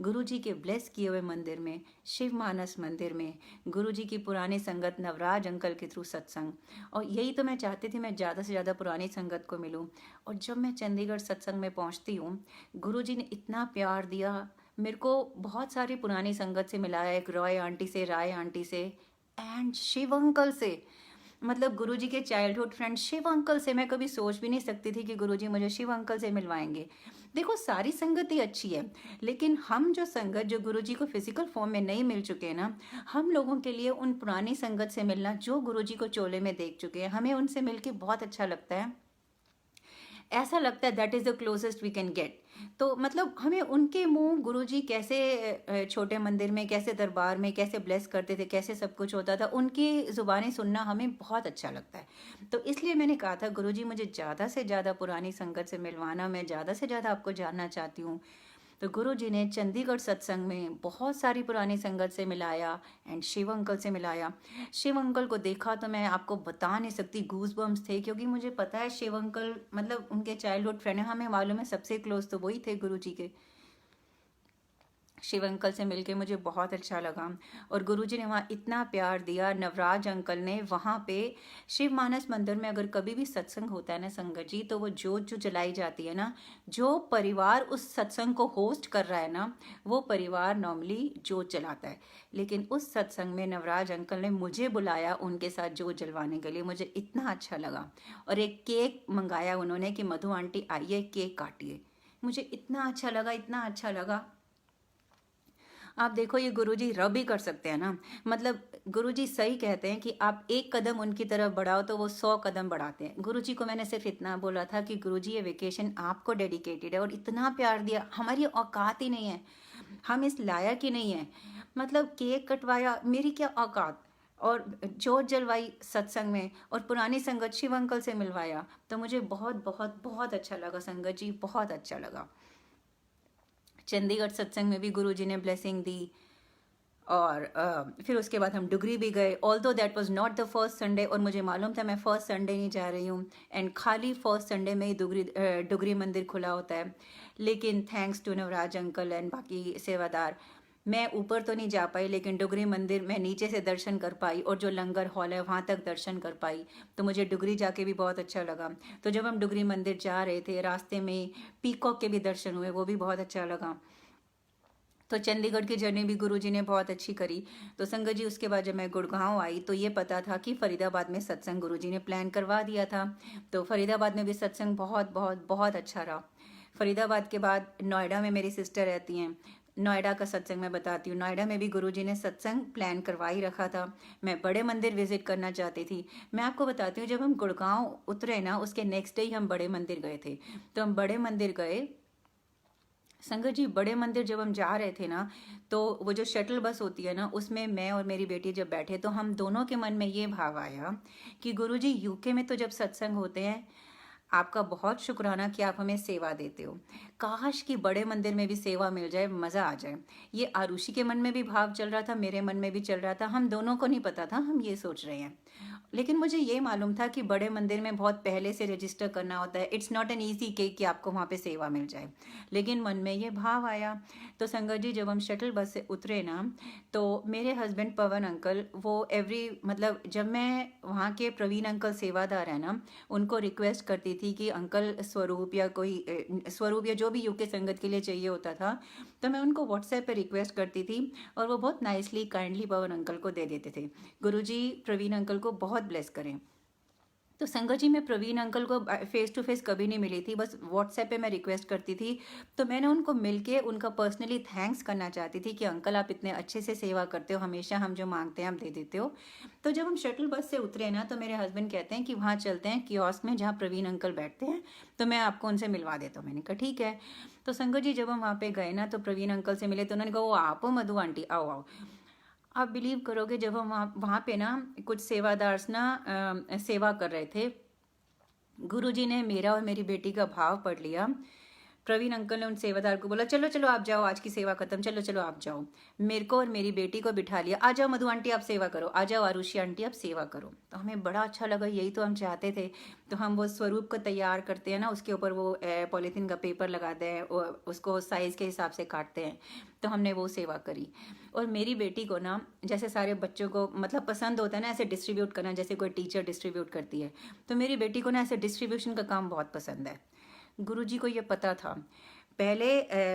गुरुजी के ब्लेस किए हुए मंदिर में, शिव मानस मंदिर में, गुरुजी की पुरानी संगत नवराज अंकल के थ्रू सत्संग। और यही तो मैं चाहती थी, मैं ज़्यादा से ज़्यादा पुरानी संगत को मिलूं। और जब मैं चंडीगढ़ सत्संग में पहुंचती हूँ, गुरुजी ने इतना प्यार दिया मेरे को। बहुत सारी पुरानी संगत से मिलाया, एक रॉय आंटी से, राय आंटी से, एंड शिव अंकल से। मतलब गुरुजी के चाइल्डहुड फ्रेंड शिव अंकल से। मैं कभी सोच भी नहीं सकती थी कि गुरुजी मुझे शिव अंकल से मिलवाएंगे। देखो, सारी संगत ही अच्छी है, लेकिन हम जो संगत जो गुरुजी को फिजिकल फॉर्म में नहीं मिल चुके हैं ना, हम लोगों के लिए उन पुरानी संगत से मिलना जो गुरुजी को चोले में देख चुके हैं, हमें उनसे मिलके बहुत अच्छा लगता है। ऐसा लगता है that is the closest we can get. तो मतलब हमें उनके मुंह गुरुजी कैसे छोटे मंदिर में, कैसे दरबार में, कैसे ब्लेस करते थे, कैसे सब कुछ होता था, उनकी ज़ुबानी सुनना हमें बहुत अच्छा लगता है। तो इसलिए मैंने कहा था, गुरुजी मुझे ज़्यादा से ज़्यादा पुरानी संगत से मिलवाना, मैं ज़्यादा से ज़्यादा आपको जानना चाहती हूँ। तो गुरुजी ने चंडीगढ़ सत्संग में बहुत सारी पुरानी संगत से मिलाया, एंड शिव अंकल से मिलाया। शिव अंकल को देखा तो मैं आपको बता नहीं सकती, गूज बम्स थे, क्योंकि मुझे पता है शिव अंकल मतलब उनके चाइल्डहुड फ्रेंड है, हमें मालूम है सबसे क्लोज तो वही थे गुरुजी के। शिव अंकल से मिलके मुझे बहुत अच्छा लगा, और गुरुजी ने वहाँ इतना प्यार दिया। नवराज अंकल ने वहाँ पे शिव मानस मंदिर में अगर कभी भी सत्संग होता है ना संगत जी, तो वो जोत जो जलाई जाती है ना, जो परिवार उस सत्संग को होस्ट कर रहा है ना, वो परिवार नॉर्मली जोत जलाता है। लेकिन उस सत्संग में नवराज अंकल ने मुझे बुलाया उनके साथ जोत जलवाने के लिए, मुझे इतना अच्छा लगा। और एक केक मंगाया उन्होंने कि मधु आंटी आइए केक काटिए, मुझे इतना अच्छा लगा, इतना अच्छा लगा। आप देखो, ये गुरुजी रब ही कर सकते हैं ना। मतलब गुरुजी सही कहते हैं कि आप एक कदम उनकी तरफ बढ़ाओ तो वो 100 कदम बढ़ाते हैं। गुरुजी को मैंने सिर्फ इतना बोला था कि गुरुजी ये वेकेशन आपको डेडिकेटेड है, और इतना प्यार दिया, हमारी औकात ही नहीं है, हम इस लायक ही नहीं है। मतलब केक कटवाया, मेरी क्या औकात, और जोत जलवाई सत्संग में, और पुरानी संगत शिव अंकल से मिलवाया। तो मुझे बहुत बहुत बहुत अच्छा लगा संगत जी, बहुत अच्छा लगा। चंडीगढ़ सत्संग में भी गुरुजी ने ब्लेसिंग दी, और फिर उसके बाद हम डुगरी भी गए। Although that was not the first Sunday, और मुझे मालूम था मैं फर्स्ट संडे नहीं जा रही हूँ, एंड खाली फर्स्ट संडे में ही डुगरी मंदिर खुला होता है। लेकिन thanks to Navraj uncle and बाकी सेवादार, मैं ऊपर तो नहीं जा पाई, लेकिन डुगरी मंदिर मैं नीचे से दर्शन कर पाई, और जो लंगर हॉल है वहाँ तक दर्शन कर पाई। तो मुझे डुगरी जाके भी बहुत अच्छा लगा। तो जब हम डुगरी मंदिर जा रहे थे, रास्ते में पीकॉक के भी दर्शन हुए, वो भी बहुत अच्छा लगा। तो चंडीगढ़ की जर्नी भी गुरुजी ने बहुत अच्छी करी। तो संगत जी, उसके बाद जब मैं गुड़गांव आई तो ये पता था कि फरीदाबाद में सत्संग गुरुजी ने प्लान करवा दिया था। तो फरीदाबाद में भी सत्संग बहुत बहुत बहुत अच्छा रहा। फरीदाबाद के बाद नोएडा में मेरी सिस्टर रहती हैं, नोएडा का सत्संग मैं बताती हूँ। नोएडा में भी गुरुजी ने सत्संग प्लान करवा ही रखा था। मैं बड़े मंदिर विजिट करना चाहती थी। मैं आपको बताती हूँ, जब हम गुड़गांव उतरे ना, उसके नेक्स्ट डे ही हम बड़े मंदिर गए थे। तो हम बड़े मंदिर गए संगत जी। बड़े मंदिर जब हम जा रहे थे ना, तो वो जो शटल बस होती है ना, उसमें मैं और मेरी बेटी जब बैठे, तो हम दोनों के मन में ये भाव आया कि गुरुजी, यूके में तो जब सत्संग होते हैं, आपका बहुत शुक्राना कि आप हमें सेवा देते हो। काश कि बड़े मंदिर में भी सेवा मिल जाए, मज़ा आ जाए। ये आरुषि के मन में भी भाव चल रहा था, मेरे मन में भी चल रहा था, हम दोनों को नहीं पता था हम ये सोच रहे हैं। लेकिन मुझे ये मालूम था कि बड़े मंदिर में बहुत पहले से रजिस्टर करना होता है, it's not an easy cake कि आपको वहाँ पे सेवा मिल जाए। लेकिन मन में ये भाव आया। तो संगत जी जब हम शटल बस से उतरे ना, तो मेरे हस्बैंड पवन अंकल वो मतलब जब मैं वहाँ के प्रवीण अंकल सेवादार है ना, उनको रिक्वेस्ट करती थी कि अंकल स्वरूप या कोई स्वरूप या जो भी यूके संगत के लिए चाहिए होता था, तो मैं उनको व्हाट्सएप पे रिक्वेस्ट करती थी और वो बहुत नाइसली काइंडली पवन अंकल को दे देते थे। गुरुजी प्रवीण अंकल को बहुत ब्लेस करें। तो संगत जी मैं प्रवीण अंकल को फेस टू फेस कभी नहीं मिली थी, बस व्हाट्सएप पे मैं रिक्वेस्ट करती थी। तो मैंने उनको मिलके उनका पर्सनली थैंक्स करना चाहती थी कि अंकल आप इतने अच्छे से सेवा करते हो, हमेशा हम जो मांगते हैं आप दे देते हो। तो जब हम शटल बस से उतरे ना, तो मेरे हस्बैंड कहते हैं कि वहाँ चलते हैं कियोस्क में जहाँ प्रवीण अंकल बैठते हैं, तो मैं आपको उनसे मिलवा देता हूँ। मैंने कहा ठीक है। तो संगत जी जब हम वहाँ पे गए ना, तो प्रवीण अंकल से मिले, तो उन्होंने कहा वो आप हो मधु आंटी, आओ आओ। आप बिलीव करोगे जब हम वहाँ पे ना कुछ सेवादार ना सेवा कर रहे थे, गुरुजी ने मेरा और मेरी बेटी का भाव पढ़ लिया। प्रवीण अंकल ने उन सेवादार को बोला चलो चलो आप जाओ, आज की सेवा खत्म, चलो चलो आप जाओ। मेरे को और मेरी बेटी को बिठा लिया, आ जाओ मधु आंटी आप सेवा करो, आ जाओ आरुषि आंटी आप सेवा करो। तो हमें बड़ा अच्छा लगा, यही तो हम चाहते थे। तो हम वो स्वरूप को तैयार करते हैं ना, उसके ऊपर वो पॉलीथीन का पेपर लगाते हैं, उसको साइज़ के हिसाब से काटते हैं। तो हमने वो सेवा करी। और मेरी बेटी को ना, जैसे सारे बच्चों को मतलब पसंद होता है ना ऐसे डिस्ट्रीब्यूट करना, जैसे कोई टीचर डिस्ट्रीब्यूट करती है, तो मेरी बेटी को ना ऐसे डिस्ट्रीब्यूशन का काम बहुत पसंद है। गुरुजी को ये पता था। पहले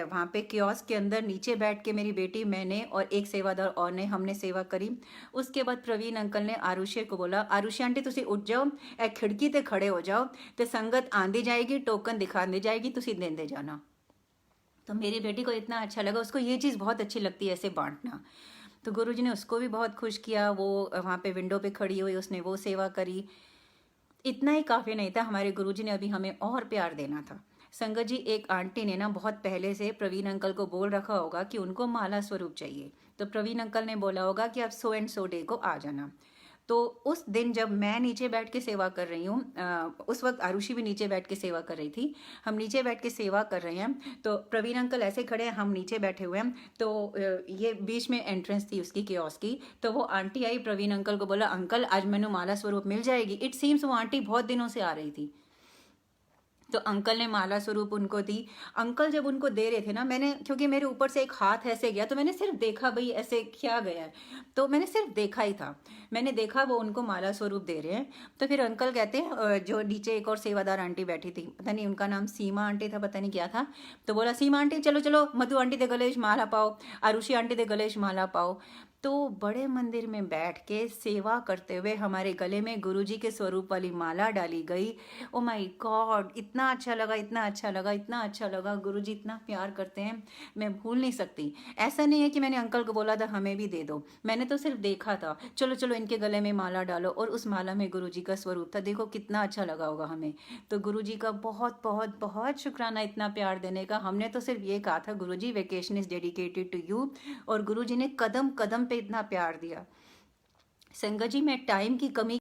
वहाँ पे कियोस्क के अंदर नीचे बैठ के मेरी बेटी, मैंने और एक सेवादार और ने हमने सेवा करी। उसके बाद प्रवीण अंकल ने आरुषि को बोला आरुषि आंटी तुसी उठ जाओ, ए खिड़की ते खड़े हो जाओ, ते संगत आंदी जाएगी, टोकन दिखाने जाएगी, तुसी देंदे जाना। तो मेरी बेटी को इतना अच्छा लगा, उसको ये चीज़ बहुत अच्छी लगती है ऐसे बांटना। तो गुरुजी ने उसको भी बहुत खुश किया। वो वहाँ पे विंडो पे खड़ी हुई, उसने वो सेवा करी। इतना ही काफ़ी नहीं था, हमारे गुरुजी ने अभी हमें और प्यार देना था। संगत जी एक आंटी ने ना बहुत पहले से प्रवीण अंकल को बोल रखा होगा कि उनको माला स्वरूप चाहिए। तो प्रवीण अंकल ने बोला होगा कि आप सो एंड सो डे को आ जाना। तो उस दिन जब मैं नीचे बैठ के सेवा कर रही हूँ, उस वक्त आरुषि भी नीचे बैठ के सेवा कर रही थी, हम नीचे बैठ के सेवा कर रहे हैं, तो प्रवीण अंकल ऐसे खड़े हैं, हम नीचे बैठे हुए हैं। तो ये बीच में एंट्रेंस थी उसकी कियोस्क की। तो वो आंटी आई, प्रवीण अंकल को बोला अंकल आज मैंने माला स्वरूप मिल जाएगी। इट सीम्स वो आंटी बहुत दिनों से आ रही थी। तो अंकल ने माला स्वरूप उनको दी। अंकल जब उनको दे रहे थे ना, मैंने, क्योंकि मेरे ऊपर से एक हाथ ऐसे गया, तो मैंने सिर्फ देखा भाई ऐसे क्या गया है, तो मैंने सिर्फ देखा ही था। मैंने देखा वो उनको माला स्वरूप दे रहे हैं। तो फिर अंकल कहते हैं, जो नीचे एक और सेवादार आंटी बैठी थी, पता नहीं उनका नाम सीमा आंटी था, पता नहीं क्या था, तो बोला सीमा आंटी चलो चलो मधु आंटी दे गले माला पाओ, आरुषि आंटी दे गले माला पाओ। तो बड़े मंदिर में बैठ के सेवा करते हुए हमारे गले में गुरुजी के स्वरूप वाली माला डाली गई। ओ माय गॉड, इतना अच्छा लगा, इतना अच्छा लगा, इतना अच्छा लगा। गुरुजी इतना प्यार करते हैं, मैं भूल नहीं सकती। ऐसा नहीं है कि मैंने अंकल को बोला था हमें भी दे दो, मैंने तो सिर्फ देखा था, चलो चलो इनके गले में माला डालो, और उस माला में गुरुजी का स्वरूप था। देखो कितना अच्छा लगा होगा हमें। तो गुरुजी का बहुत बहुत बहुत शुक्राना इतना प्यार देने का। हमने तो सिर्फ ये कहा था Guruji vacation is dedicated to you, और गुरुजी ने कदम कदम पे इतना प्यार दिया। संगत जी मैं टाइम की कमी